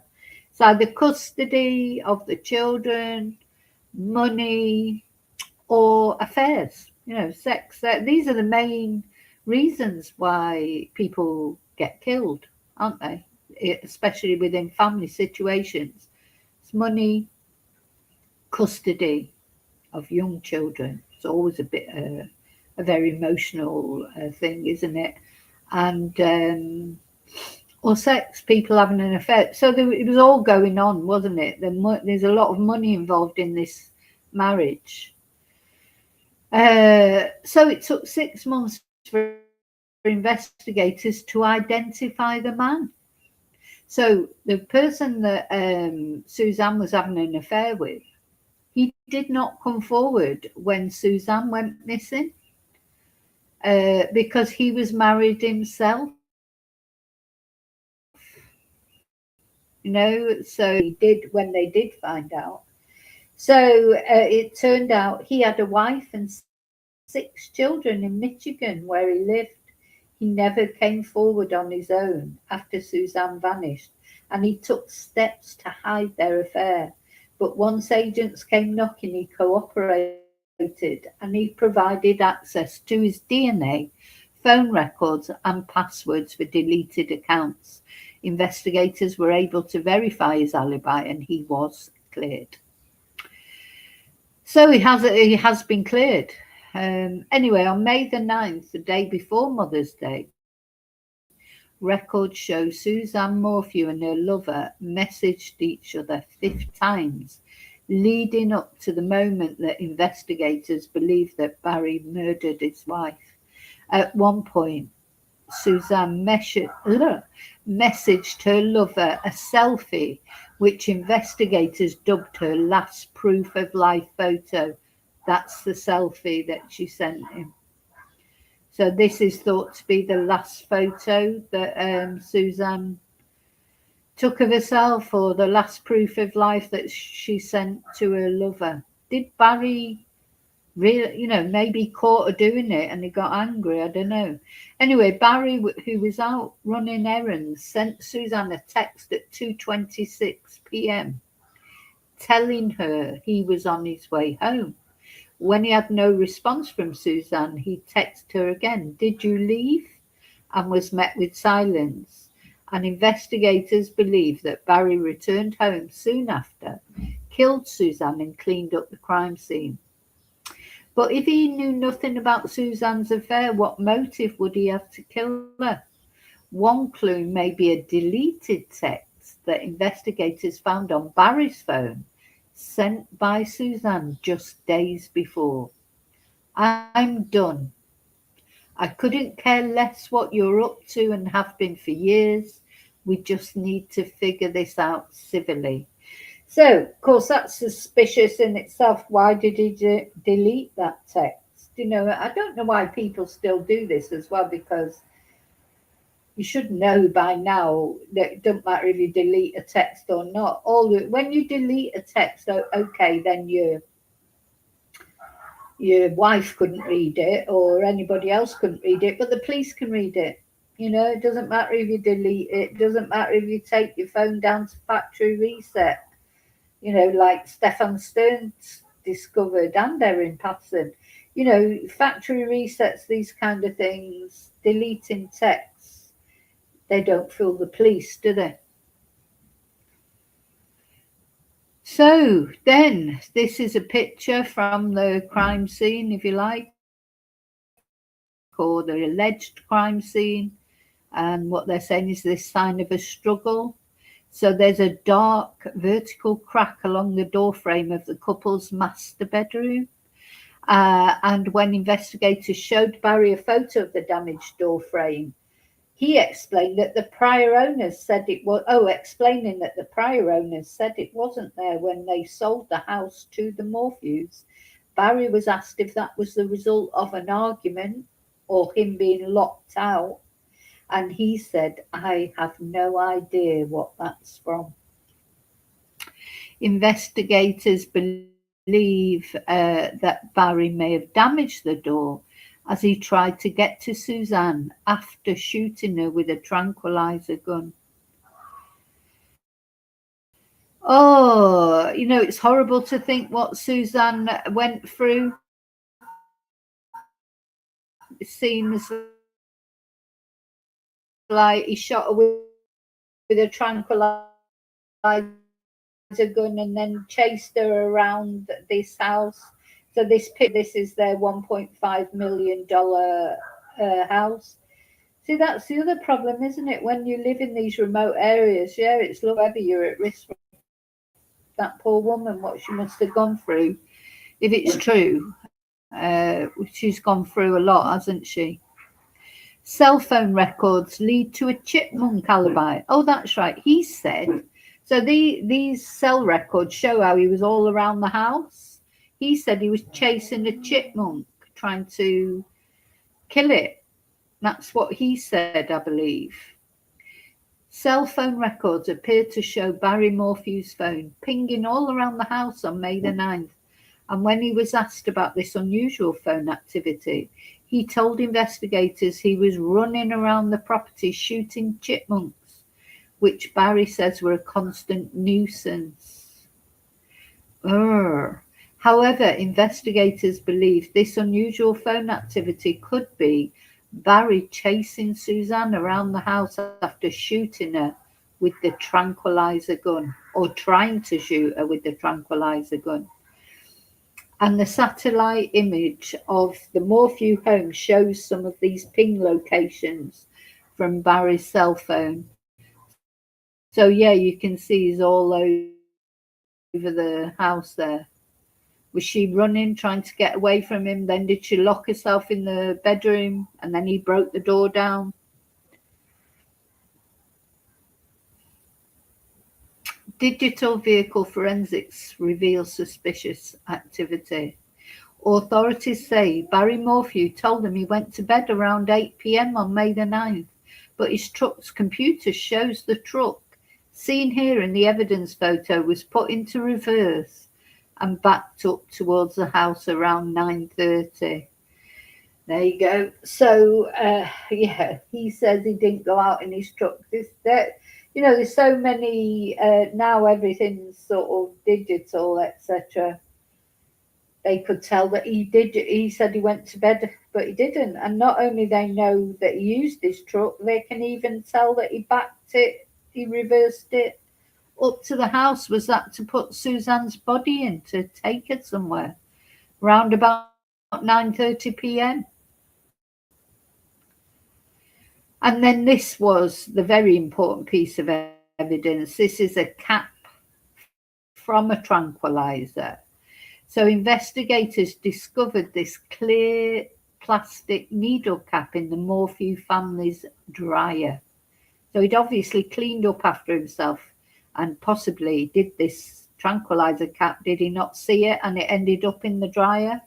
It's either custody of the children, money, or affairs, sex. These are the main reasons why people get killed, aren't they? Especially within family situations. It's money, custody of young children. It's always a very emotional thing, isn't it? And or sex, people having an affair. So it was all going on, wasn't it? There's a lot of money involved in this marriage. So it took 6 months for investigators to identify the man. So the person that Suzanne was having an affair with, he did not come forward when Suzanne went missing because he was married himself. So he did when they did find out. So it turned out he had a wife and 6 children in Michigan where he lived. He never came forward on his own after Suzanne vanished, and he took steps to hide their affair. But once agents came knocking, he cooperated and he provided access to his DNA, phone records, and passwords for deleted accounts. Investigators were able to verify his alibi and he was cleared. So he has been cleared. Anyway, on May the 9th, the day before Mother's Day, records show Suzanne Morphew and her lover messaged each other 50 times, leading up to the moment that investigators believe that Barry murdered his wife. At one point, Suzanne messaged her lover a selfie, which investigators dubbed her last proof of life photo. That's the selfie that she sent him. So this is thought to be the last photo that Suzanne took of herself, or the last proof of life that she sent to her lover. Did Barry really, maybe caught her doing it and he got angry? I don't know. Anyway, Barry, who was out running errands, sent Suzanne a text at 2:26 p.m. telling her he was on his way home. When he had no response from Suzanne, he texted her again, "Did you leave?" and was met with silence. And investigators believe that Barry returned home soon after, killed Suzanne, and cleaned up the crime scene. But if he knew nothing about Suzanne's affair, what motive would he have to kill her? One clue may be a deleted text that investigators found on Barry's phone, sent by Suzanne just days before. "I'm done. I couldn't care less what you're up to and have been for years. We just need to figure this out civilly." So, of course, that's suspicious in itself. Why did he delete that text? I don't know why people still do this as well, because you should know by now that it doesn't matter if you delete a text or not. When you delete a text, okay, then your wife couldn't read it or anybody else couldn't read it, but the police can read it. It doesn't matter if you delete it. It doesn't matter if you take your phone down to factory reset. Like Stefan Stearns discovered, and Erin Patterson. Factory resets, these kind of things, deleting texts, they don't fool the police, do they? So then, this is a picture from the crime scene, if you like, or the alleged crime scene. And what they're saying is this sign of a struggle. So there's a dark vertical crack along the doorframe of the couple's master bedroom. And when investigators showed Barry a photo of the damaged door frame, he explained that the prior owners said it was, explaining that the prior owners said it wasn't there when they sold the house to the Morphews. Barry was asked if that was the result of an argument or him being locked out, and he said, "I have no idea what that's from." Investigators believe that Barry may have damaged the door as he tried to get to Suzanne after shooting her with a tranquilizer gun. Oh, it's horrible to think what Suzanne went through. It seems like he shot her with a tranquilizer gun and then chased her around this house. So this picture here, this is their $1.5 million house. See, that's the other problem, isn't it? When you live in these remote areas, yeah, it's whether you're at risk. That poor woman, what she must have gone through, if it's true. She's gone through a lot, hasn't she? Cell phone records lead to a chipmunk alibi. Oh, that's right. He said, so these cell records show how he was all around the house. He said he was chasing a chipmunk, trying to kill it. That's what he said, I believe. Cell phone records appear to show Barry Morphew's phone pinging all around the house on May the 9th. And when he was asked about this unusual phone activity, he told investigators he was running around the property shooting chipmunks, which Barry says were a constant nuisance. Urgh. However, investigators believe this unusual phone activity could be Barry chasing Suzanne around the house after shooting her with the tranquilizer gun, or trying to shoot her with the tranquilizer gun. And the satellite image of the Morphew home shows some of these ping locations from Barry's cell phone. So yeah, you can see he's all over the house there. Was she running, trying to get away from him? Then did she lock herself in the bedroom and then he broke the door down? Digital vehicle forensics reveals suspicious activity. Authorities say Barry Morphew told them he went to bed around 8 p.m. on May the 9th, but his truck's computer shows the truck, seen here in the evidence photo, was put into reverse and backed up towards the house around 9:30. There you go. So, yeah, he says he didn't go out in his truck. There's so many now. Everything's sort of digital, etc. They could tell that he did. He said he went to bed, but he didn't. And not only they know that he used his truck, they can even tell that he backed it, he reversed it up to the house. Was that to put Suzanne's body in, to take her somewhere? Round about 9:30 p.m. And then this was the very important piece of evidence. This is a cap from a tranquilizer. So investigators discovered this clear plastic needle cap in the Morphew family's dryer. So he'd obviously cleaned up after himself and possibly did this tranquilizer cap. Did he not see it and it ended up in the dryer?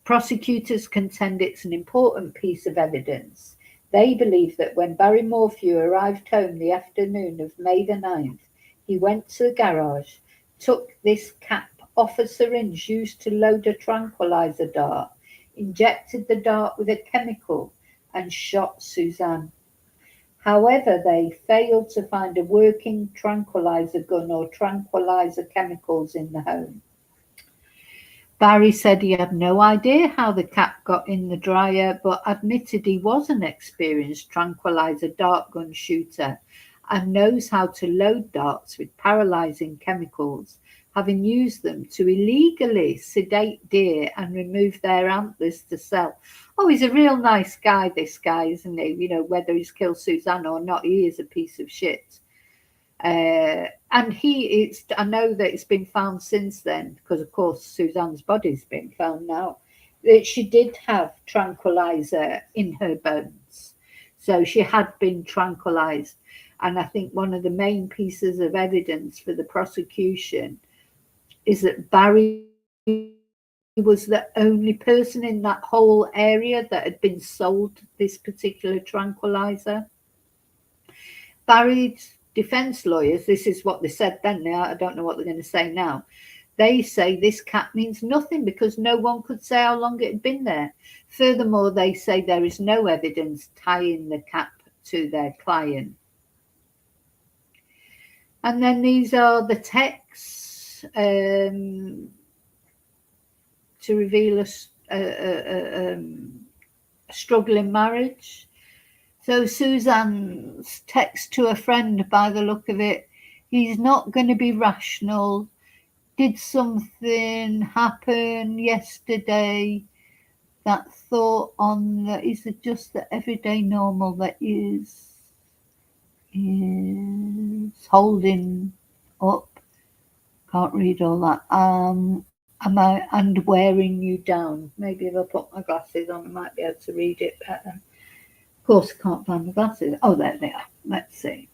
Prosecutors contend it's an important piece of evidence. They believe that when Barry Morphew arrived home the afternoon of May the 9th, he went to the garage, took this cap off a syringe used to load a tranquilizer dart, injected the dart with a chemical, and shot Suzanne. However, they failed to find a working tranquilizer gun or tranquilizer chemicals in the home. Barry said he had no idea how the cap got in the dryer, but admitted he was an experienced tranquilizer dart gun shooter and knows how to load darts with paralyzing chemicals, having used them to illegally sedate deer and remove their antlers to sell. Oh, he's a real nice guy, this guy, isn't he? Whether he's killed Suzanne or not, he is a piece of shit. And I know that it's been found since then, because of course Suzanne's body's been found now, that she did have tranquilizer in her bones. So she had been tranquilized. And I think one of the main pieces of evidence for the prosecution is that Barry was the only person in that whole area that had been sold this particular tranquilizer. Barry's defense lawyers, this is what they said then, I don't know what they're going to say now. They say this cap means nothing because no one could say how long it had been there. Furthermore, they say there is no evidence tying the cap to their client. And then these are the texts to reveal a struggling marriage. So Suzanne's text to a friend, by the look of it, he's not going to be rational. Did something happen yesterday? That thought on that is it just the everyday normal that is holding up. Can't read all that. And wearing you down. Maybe if I put my glasses on, I might be able to read it better. Of course, I can't find my glasses. Oh, there they are. Let's see.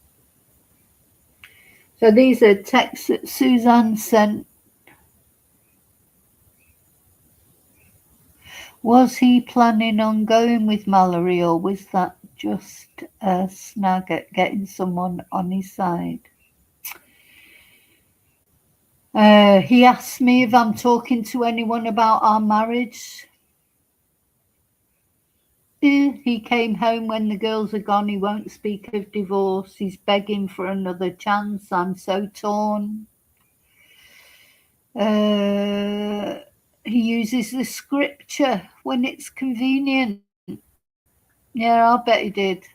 So these are texts that Suzanne sent. Was he planning on going with Mallory, or was that just a snag at getting someone on his side? He asked me if I'm talking to anyone about our marriage. He came home when the girls are gone. He won't speak of divorce. He's begging for another chance. I'm so torn. He uses the scripture when it's convenient. Yeah, I'll bet he did.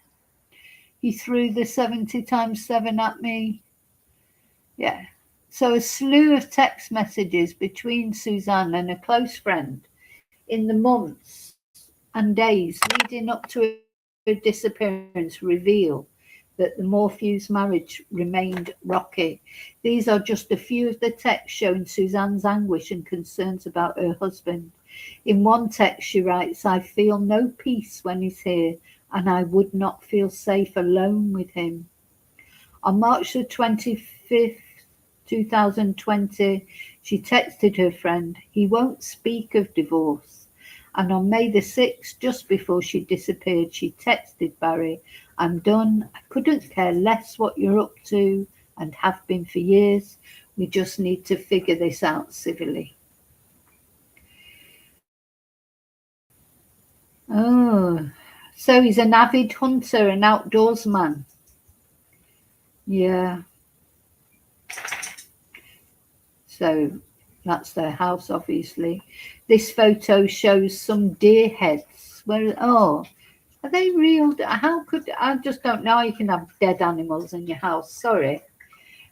He threw the 70 times 7 at me. Yeah. So a slew of text messages between Suzanne and a close friend in the months and days leading up to her disappearance reveal that the Morphews' marriage remained rocky. These are just a few of the texts showing Suzanne's anguish and concerns about her husband. In one text she writes, I feel no peace when he's here, and I would not feel safe alone with him. On March the 25th, 2020, she texted her friend, "He won't speak of divorce." And on May the 6th, just before she disappeared, she texted Barry, "I'm done. I couldn't care less what you're up to and have been for years. We just need to figure this out civilly." Oh, so he's an avid hunter, an outdoorsman. Yeah, so that's their house, obviously. This photo shows some deer heads. Where, oh, are they real? How could, I just don't know. You can have dead animals in your house. Sorry.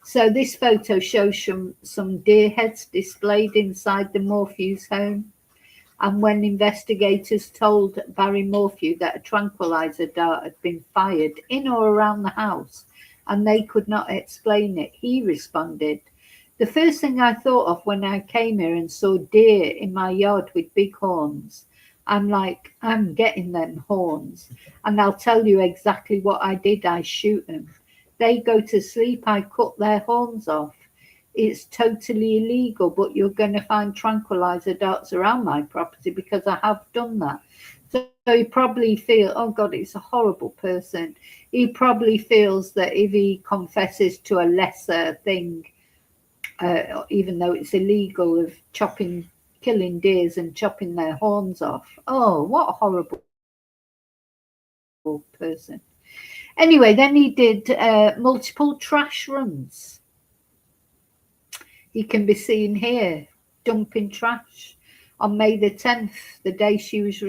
So this photo shows some deer heads displayed inside the Morphew's home. And when investigators told Barry Morphew that a tranquilizer dart had been fired in or around the house and they could not explain it, he responded, "The first thing I thought of when I came here and saw deer in my yard with big horns, I'm like, I'm getting them horns. And I'll tell you exactly what I did. I shoot them. They go to sleep, I cut their horns off. It's totally illegal, but you're going to find tranquilizer darts around my property because I have done that." So he probably feels, oh God, it's a horrible person. He probably feels that if he confesses to a lesser thing, even though it's illegal, of killing deers and chopping their horns off. Oh, what a horrible person. Anyway, then he did multiple trash runs. He can be seen here dumping trash. On May the 10th, the day she was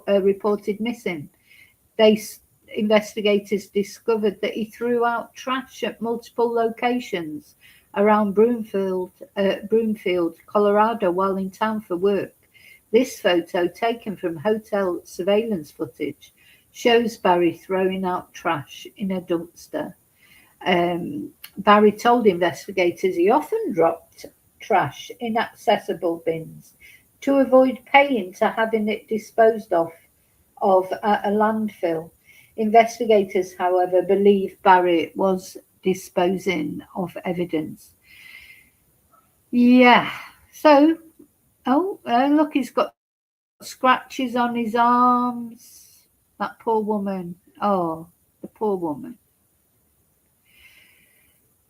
reported missing, they investigators discovered that he threw out trash at multiple locations around Broomfield, Colorado, while in town for work. This photo, taken from hotel surveillance footage, shows Barry throwing out trash in a dumpster. Barry told investigators he often dropped trash in accessible bins to avoid paying to having it disposed of at a landfill. Investigators, however, believe Barry was disposing of evidence. Yeah. So, oh, look, he's got scratches on his arms. That poor woman. Oh, the poor woman.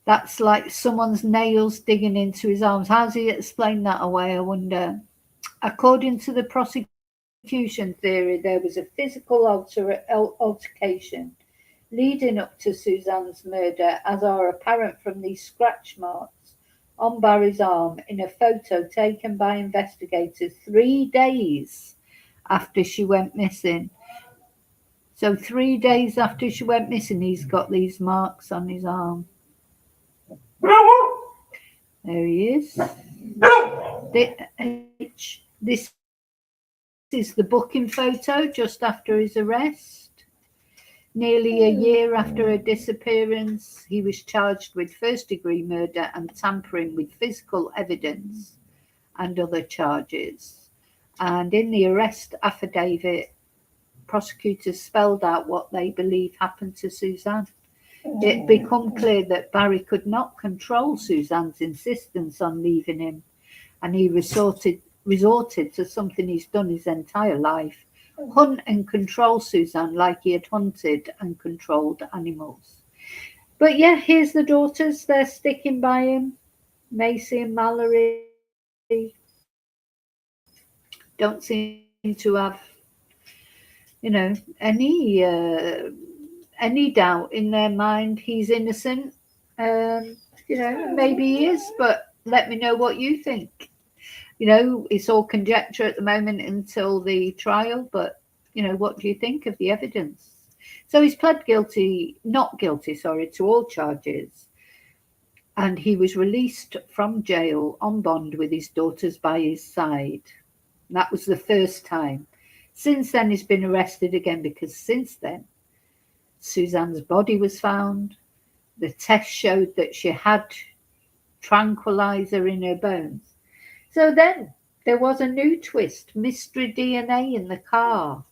That's like someone's nails digging into his arms. How's he explain that away, I wonder? According to the prosecution theory, there was a physical altercation leading up to Suzanne's murder, as are apparent from these scratch marks on Barry's arm in a photo taken by investigators 3 days after she went missing. So 3 days after she went missing, he's got these marks on his arm. There he is. This is the booking photo just after his arrest. Nearly a year after her disappearance, he was charged with first-degree murder and tampering with physical evidence and other charges. And in the arrest affidavit, prosecutors spelled out what they believe happened to Suzanne. It became clear that Barry could not control Suzanne's insistence on leaving him, and he resorted to something he's done his entire life: hunt and control Suzanne like he had hunted and controlled animals. But yeah, here's the daughters. They're sticking by him. Macy and Mallory don't seem to have, any doubt in their mind he's innocent. Maybe he is, but let me know what you think. It's all conjecture at the moment until the trial, but what do you think of the evidence? So he's pled not guilty, sorry, to all charges, and he was released from jail on bond with his daughters by his side. That was the first time. Since then, he's been arrested again because since then, Suzanne's body was found. The test showed that she had tranquilizer in her bones. So then there was a new twist: mystery DNA in the car.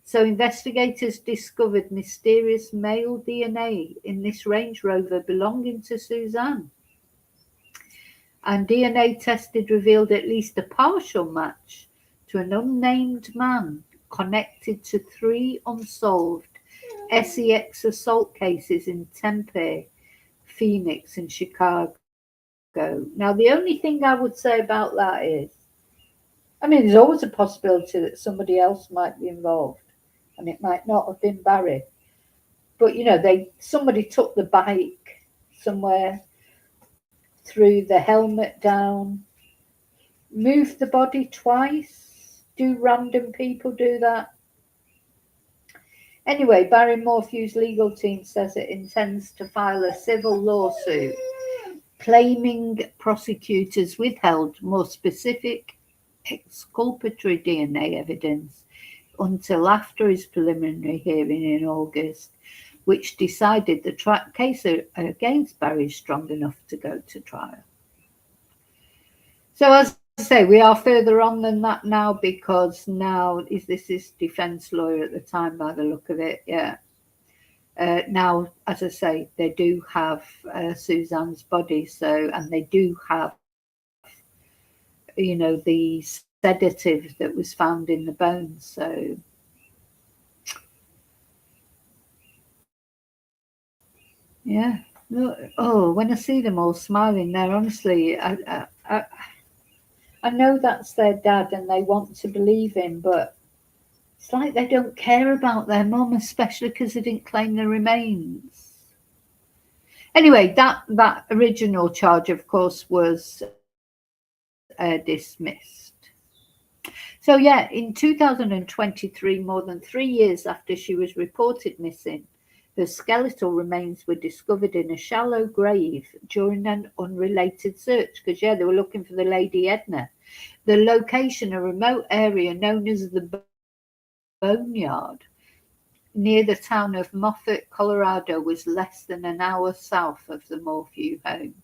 So investigators discovered mysterious male DNA in this Range Rover belonging to Suzanne. and DNA tested revealed at least a partial match to an unnamed man connected to 3 unsolved SEX assault cases in Tempe, Phoenix, and Chicago. Now, the only thing I would say about that is, I mean, there's always a possibility that somebody else might be involved, and it might not have been Barry. But somebody took the bike somewhere, threw the helmet down, moved the body twice. Do random people do that? Anyway, Barry Morphew's legal team says it intends to file a civil lawsuit claiming prosecutors withheld more specific exculpatory DNA evidence until after his preliminary hearing in August, which decided the case against Barry is strong enough to go to trial. So as I say, we are further on than that now, because now this is defence lawyer at the time by the look of it, yeah. Now, as I say, they do have Suzanne's body, and they do have, the sedative that was found in the bones. So, yeah. Oh, when I see them all smiling there, honestly, I know that's their dad and they want to believe him, but it's like they don't care about their mum, especially because they didn't claim the remains. Anyway, that original charge, of course, was dismissed. So yeah, in 2023, more than 3 years after she was reported missing, her skeletal remains were discovered in a shallow grave during an unrelated search. Because they were looking for the Lady Edna. The location, a remote area known as the Boneyard, near the town of Moffat, Colorado, was less than an hour south of the Morphew home.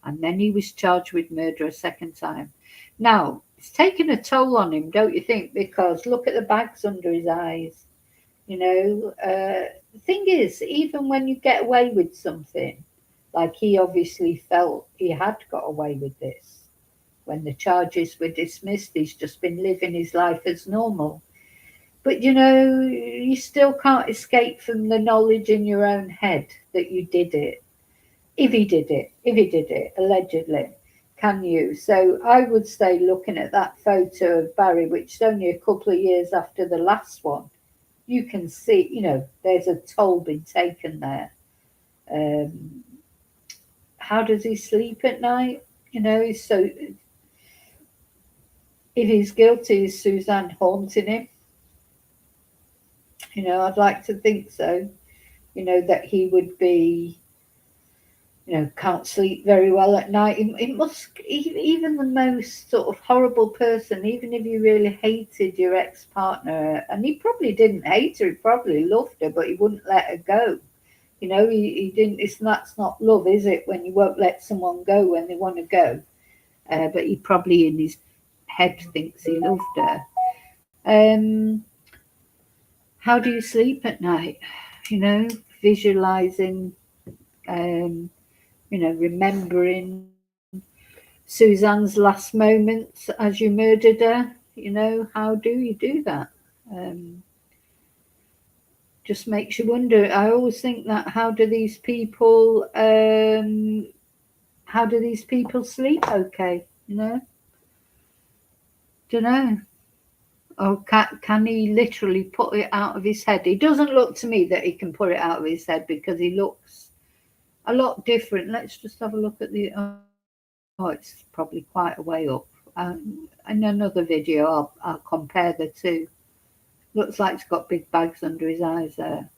And then he was charged with murder a second time. Now, it's taken a toll on him, don't you think? Because look at the bags under his eyes. The thing is, even when you get away with something, like he obviously felt he had got away with this. When the charges were dismissed, he's just been living his life as normal. But you still can't escape from the knowledge in your own head that you did it. If he did it, allegedly, can you? So I would say, looking at that photo of Barry, which is only a couple of years after the last one, you can see, there's a toll been taken there. How does he sleep at night? So if he's guilty, is Suzanne haunting him? I'd like to think so. That he would be, can't sleep very well at night. It must, even the most sort of horrible person, even if you really hated your ex-partner, and he probably didn't hate her, he probably loved her, but he wouldn't let her go. He didn't, that's not love, is it? When you won't let someone go when they want to go. But he probably in his head thinks he loved her. How do you sleep at night? Visualizing, remembering Suzanne's last moments as you murdered her. How do you do that? Just makes you wonder. I always think that how do these people sleep okay? Don't know. Or can he literally put it out of his head? It doesn't look to me that he can put it out of his head, because he looks a lot different. Let's just have a look at the. Oh, it's probably quite a way up. In another video, I'll compare the two. Looks like he's got big bags under his eyes there.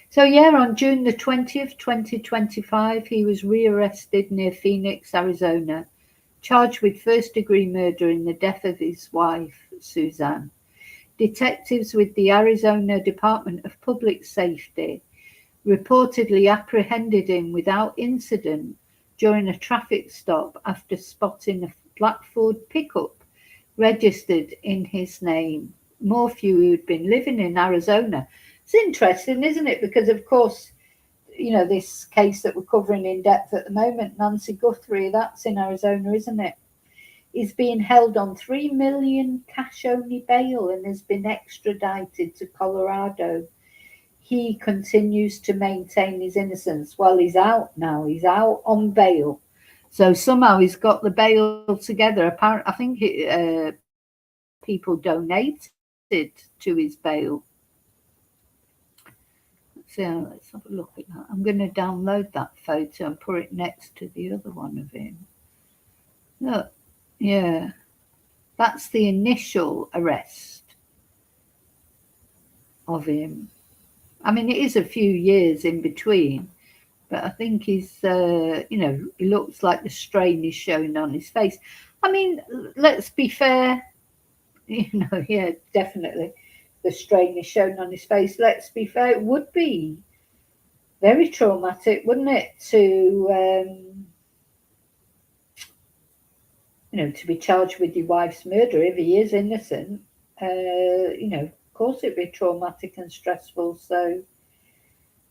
So yeah, on June the 20th, 2025, he was rearrested near Phoenix, Arizona, charged with first-degree murder in the death of his wife, Suzanne. Detectives with the Arizona Department of Public Safety reportedly apprehended him without incident during a traffic stop after spotting a black Ford pickup registered in his name. Morphew, who had been living in Arizona. It's interesting, isn't it? Because, of course, this case that we're covering in depth at the moment, Nancy Guthrie, that's in Arizona, isn't it? Is being held on 3 million cash only bail and has been extradited to Colorado. He continues to maintain his innocence. Well, he's out now. He's out on bail. So somehow he's got the bail together. Apparently, I think people donated to his bail. So let's have a look at that. I'm going to download that photo and put it next to the other one of him. Look, yeah, that's the initial arrest of him. I mean, it is a few years in between, but I think he looks like the strain is showing on his face. I mean, let's be fair, yeah, definitely. The strain is shown on his face. Let's be fair, it would be very traumatic, wouldn't it, to be charged with your wife's murder if he is innocent. Of course it'd be traumatic and stressful. So,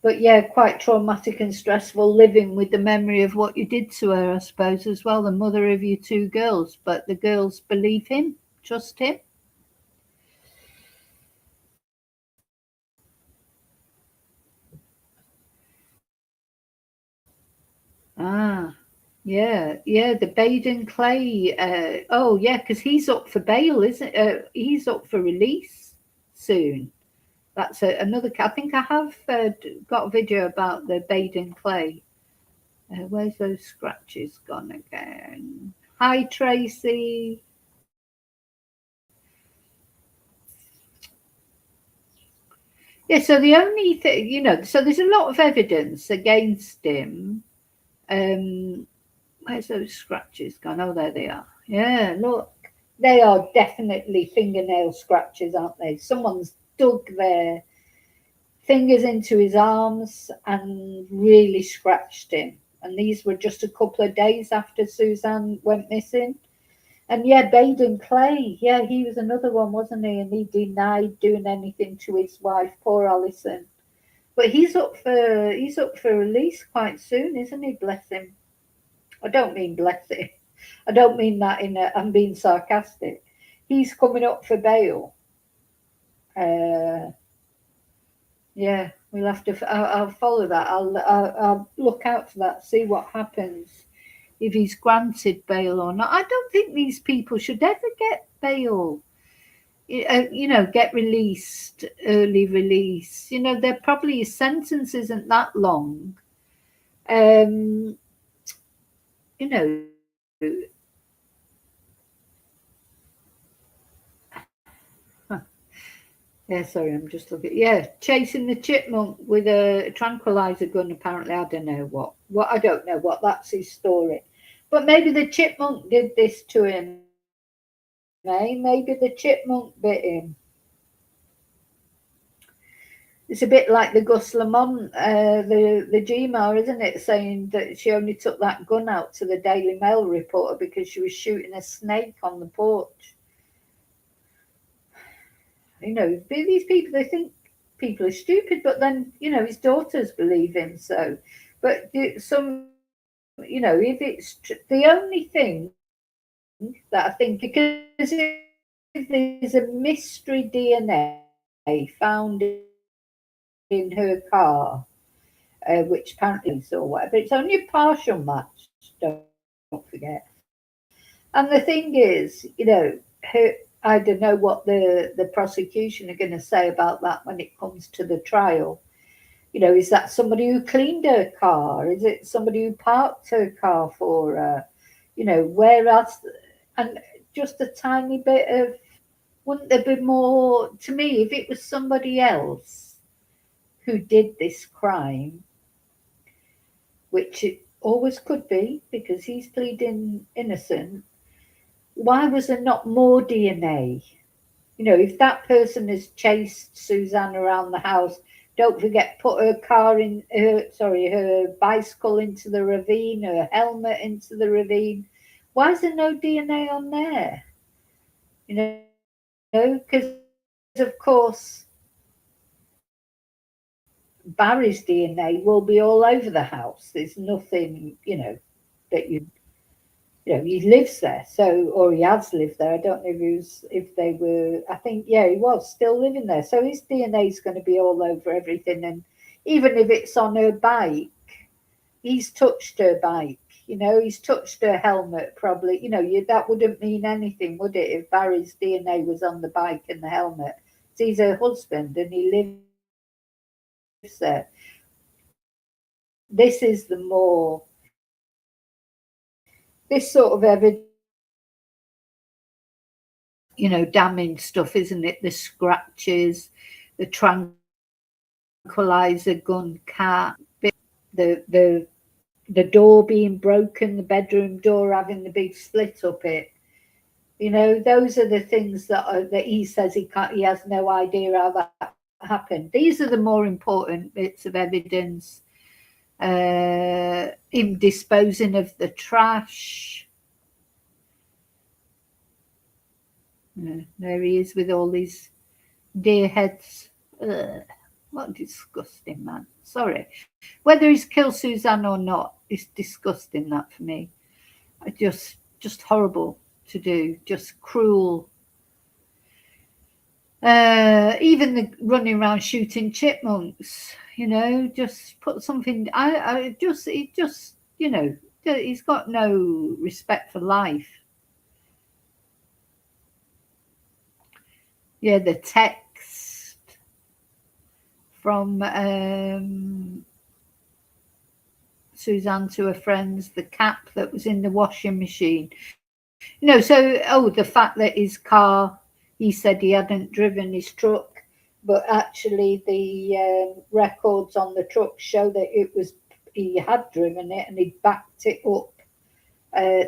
but yeah, quite traumatic and stressful living with the memory of what you did to her, I suppose, as well. The mother of your two girls, but the girls believe him, trust him. Ah, yeah, the Baden Clay. Oh, yeah, because he's up for bail, isn't? He's up for release soon. That's another. I think I have got a video about the Baden Clay. Where's those scratches gone again? Hi, Tracy. Yeah, so the only thing, so there's a lot of evidence against him. Um, Where's those scratches gone? Oh, there they are. Yeah, look. They are definitely fingernail scratches, aren't they? Someone's dug their fingers into his arms and really scratched him. And these were just a couple of days after Suzanne went missing. And yeah, Baden Clay, yeah, he was another one, wasn't he? And he denied doing anything to his wife, poor Alison. But he's up for release quite soon, isn't he? Bless him. I don't mean bless him. I don't mean that I'm being sarcastic. He's coming up for bail. Uh, yeah, we'll have to. I'll follow that. I'll look out for that. See what happens if he's granted bail or not. I don't think these people should ever get bail. Get released, early release. They're probably his sentence isn't that long. Um, you know, Yeah, sorry, I'm just looking. Yeah, chasing the chipmunk with a tranquilizer gun. Apparently, I don't know what. I don't know what. That's his story. But maybe the chipmunk did this to him. Maybe the chipmunk bit him. It's a bit like the Gus Lamont, the GMAR, isn't it? Saying that she only took that gun out to the Daily Mail reporter because she was shooting a snake on the porch. These people, they think people are stupid, but then, his daughters believe him. So, but if it's the only thing that I think, because if there's a mystery DNA found in her car, which apparently is or whatever, it's only a partial match, don't forget. And the thing is, I don't know what the prosecution are going to say about that when it comes to the trial. Is that somebody who cleaned her car? Is it somebody who parked her car for her? Whereas, and just a tiny bit of, wouldn't there be more, to me, if it was somebody else who did this crime, which it always could be because he's pleading innocent, why was there not more DNA? If that person has chased Suzanne around the house, don't forget, put her bicycle into the ravine, her helmet into the ravine. Why is there no DNA on there? Because of course, Barry's DNA will be all over the house. There's nothing, that he lives there. So, or he has lived there. I don't know if they were, I think, yeah, he was still living there. So his DNA is going to be all over everything. And even if it's on her bike, he's touched her bike. He's touched her helmet probably. That wouldn't mean anything, would it, if Barry's DNA was on the bike and the helmet? He's her husband and he lives there. This is the more, this sort of evidence is the more, damning stuff, isn't it? The scratches, the tranquilizer gun cap, the door being broken, the bedroom door having the big split up it. Those are the things that he says he has no idea how that happened. These are the more important bits of evidence. Him disposing of the trash. There he is with all these deer heads. Ugh, what a disgusting man. Sorry. Whether he's killed Suzanne or not, it's disgusting, that for me. Just horrible to do, just cruel. Even the running around shooting chipmunks, just put something. He's got no respect for life. Yeah, the text from Suzanne to her friends, the cap that was in the washing machine. The fact that his car, he said he hadn't driven his truck, but actually the records on the truck show that he had driven it and he backed it up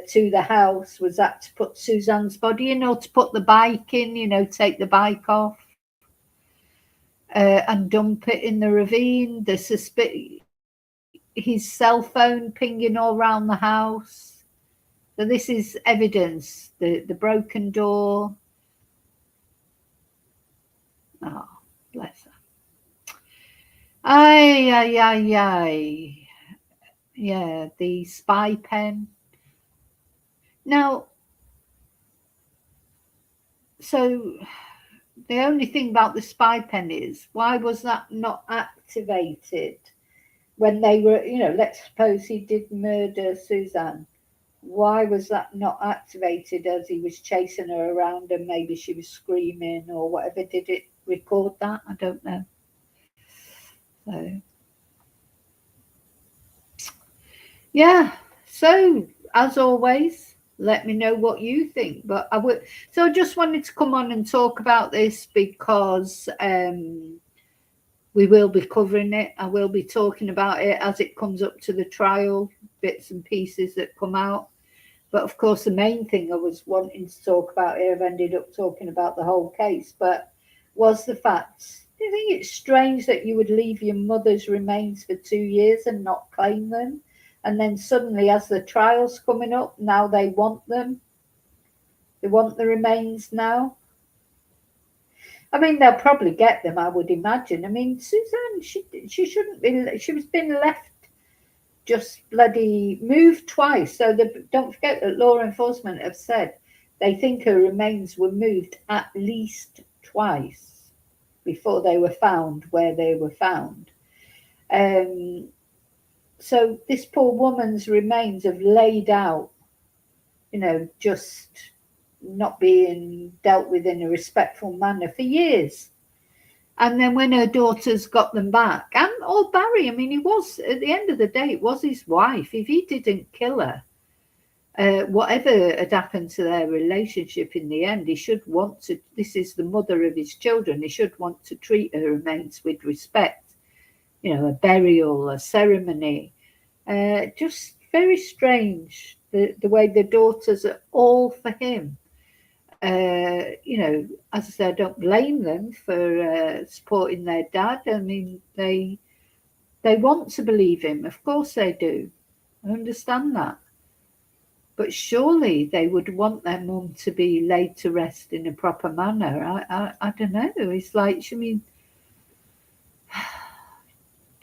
to the house. Was that to put Suzanne's body in or to put the bike in, take the bike off and dump it in the ravine? His cell phone pinging all around the house. So this is evidence. The broken door. Oh, bless her. Ay, ay, ay, ay. Yeah, the spy pen. Now, so the only thing about the spy pen is, why was that not activated when they were, let's suppose he did murder Suzanne. Why was that not activated as he was chasing her around and maybe she was screaming or whatever? Did it record that? I don't know. So, yeah. So, as always, let me know what you think. But I just wanted to come on and talk about this because we will be covering it. I will be talking about it as it comes up to the trial, bits and pieces that come out. But of course, the main thing I was wanting to talk about here, I've ended up talking about the whole case, but was the fact, do you think it's strange that you would leave your mother's remains for 2 years and not claim them? And then suddenly, as the trial's coming up, now they want them. They want the remains now. I mean, they'll probably get them, I would imagine. I mean, Suzanne, she shouldn't be, she was being left just bloody moved twice. So don't forget that law enforcement have said they think her remains were moved at least twice before they were found where they were found. So this poor woman's remains have laid out, just not being dealt with in a respectful manner for years. And then when her daughters got them back, and Barry, I mean, he was, at the end of the day, it was his wife. If he didn't kill her, whatever had happened to their relationship in the end, he should want to, this is the mother of his children, he should want to treat her remains with respect, a burial, a ceremony. Just very strange, the way the daughters are all for him. As I said, I don't blame them for supporting their dad. I mean, they want to believe him. Of course they do. I understand that. But surely they would want their mum to be laid to rest in a proper manner. I don't know. It's like, I mean,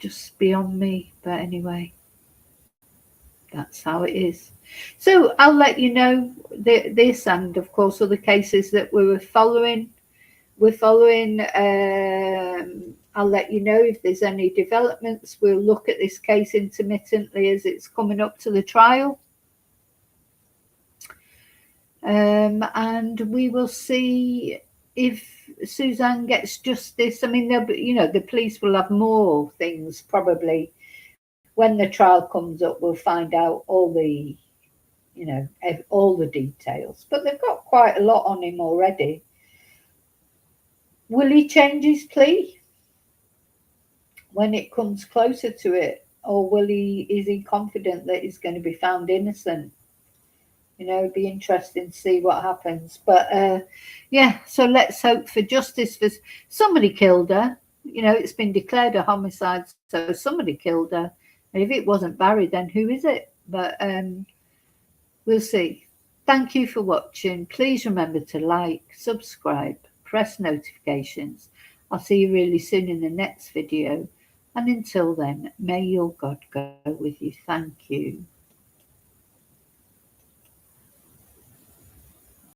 just beyond me. But anyway, that's how it is. So I'll let you know this and of course other cases that we were following. We're following. I'll let you know if there's any developments. We'll look at this case intermittently as it's coming up to the trial. And we will see if Suzanne gets justice. I mean, the police will have more things probably when the trial comes up. We'll find out all the, all the details. But they've got quite a lot on him already. Will he change his plea when it comes closer to it, or is he confident that he's going to be found innocent? It'd be interesting to see what happens. But yeah, so let's hope for justice. For somebody killed her. It's been declared a homicide, so somebody killed her. And if it wasn't Barry, then who is it? But we'll see. Thank you for watching. Please remember to like, subscribe, press notifications. I'll see you really soon in the next video. And until then, may your God go with you. Thank you.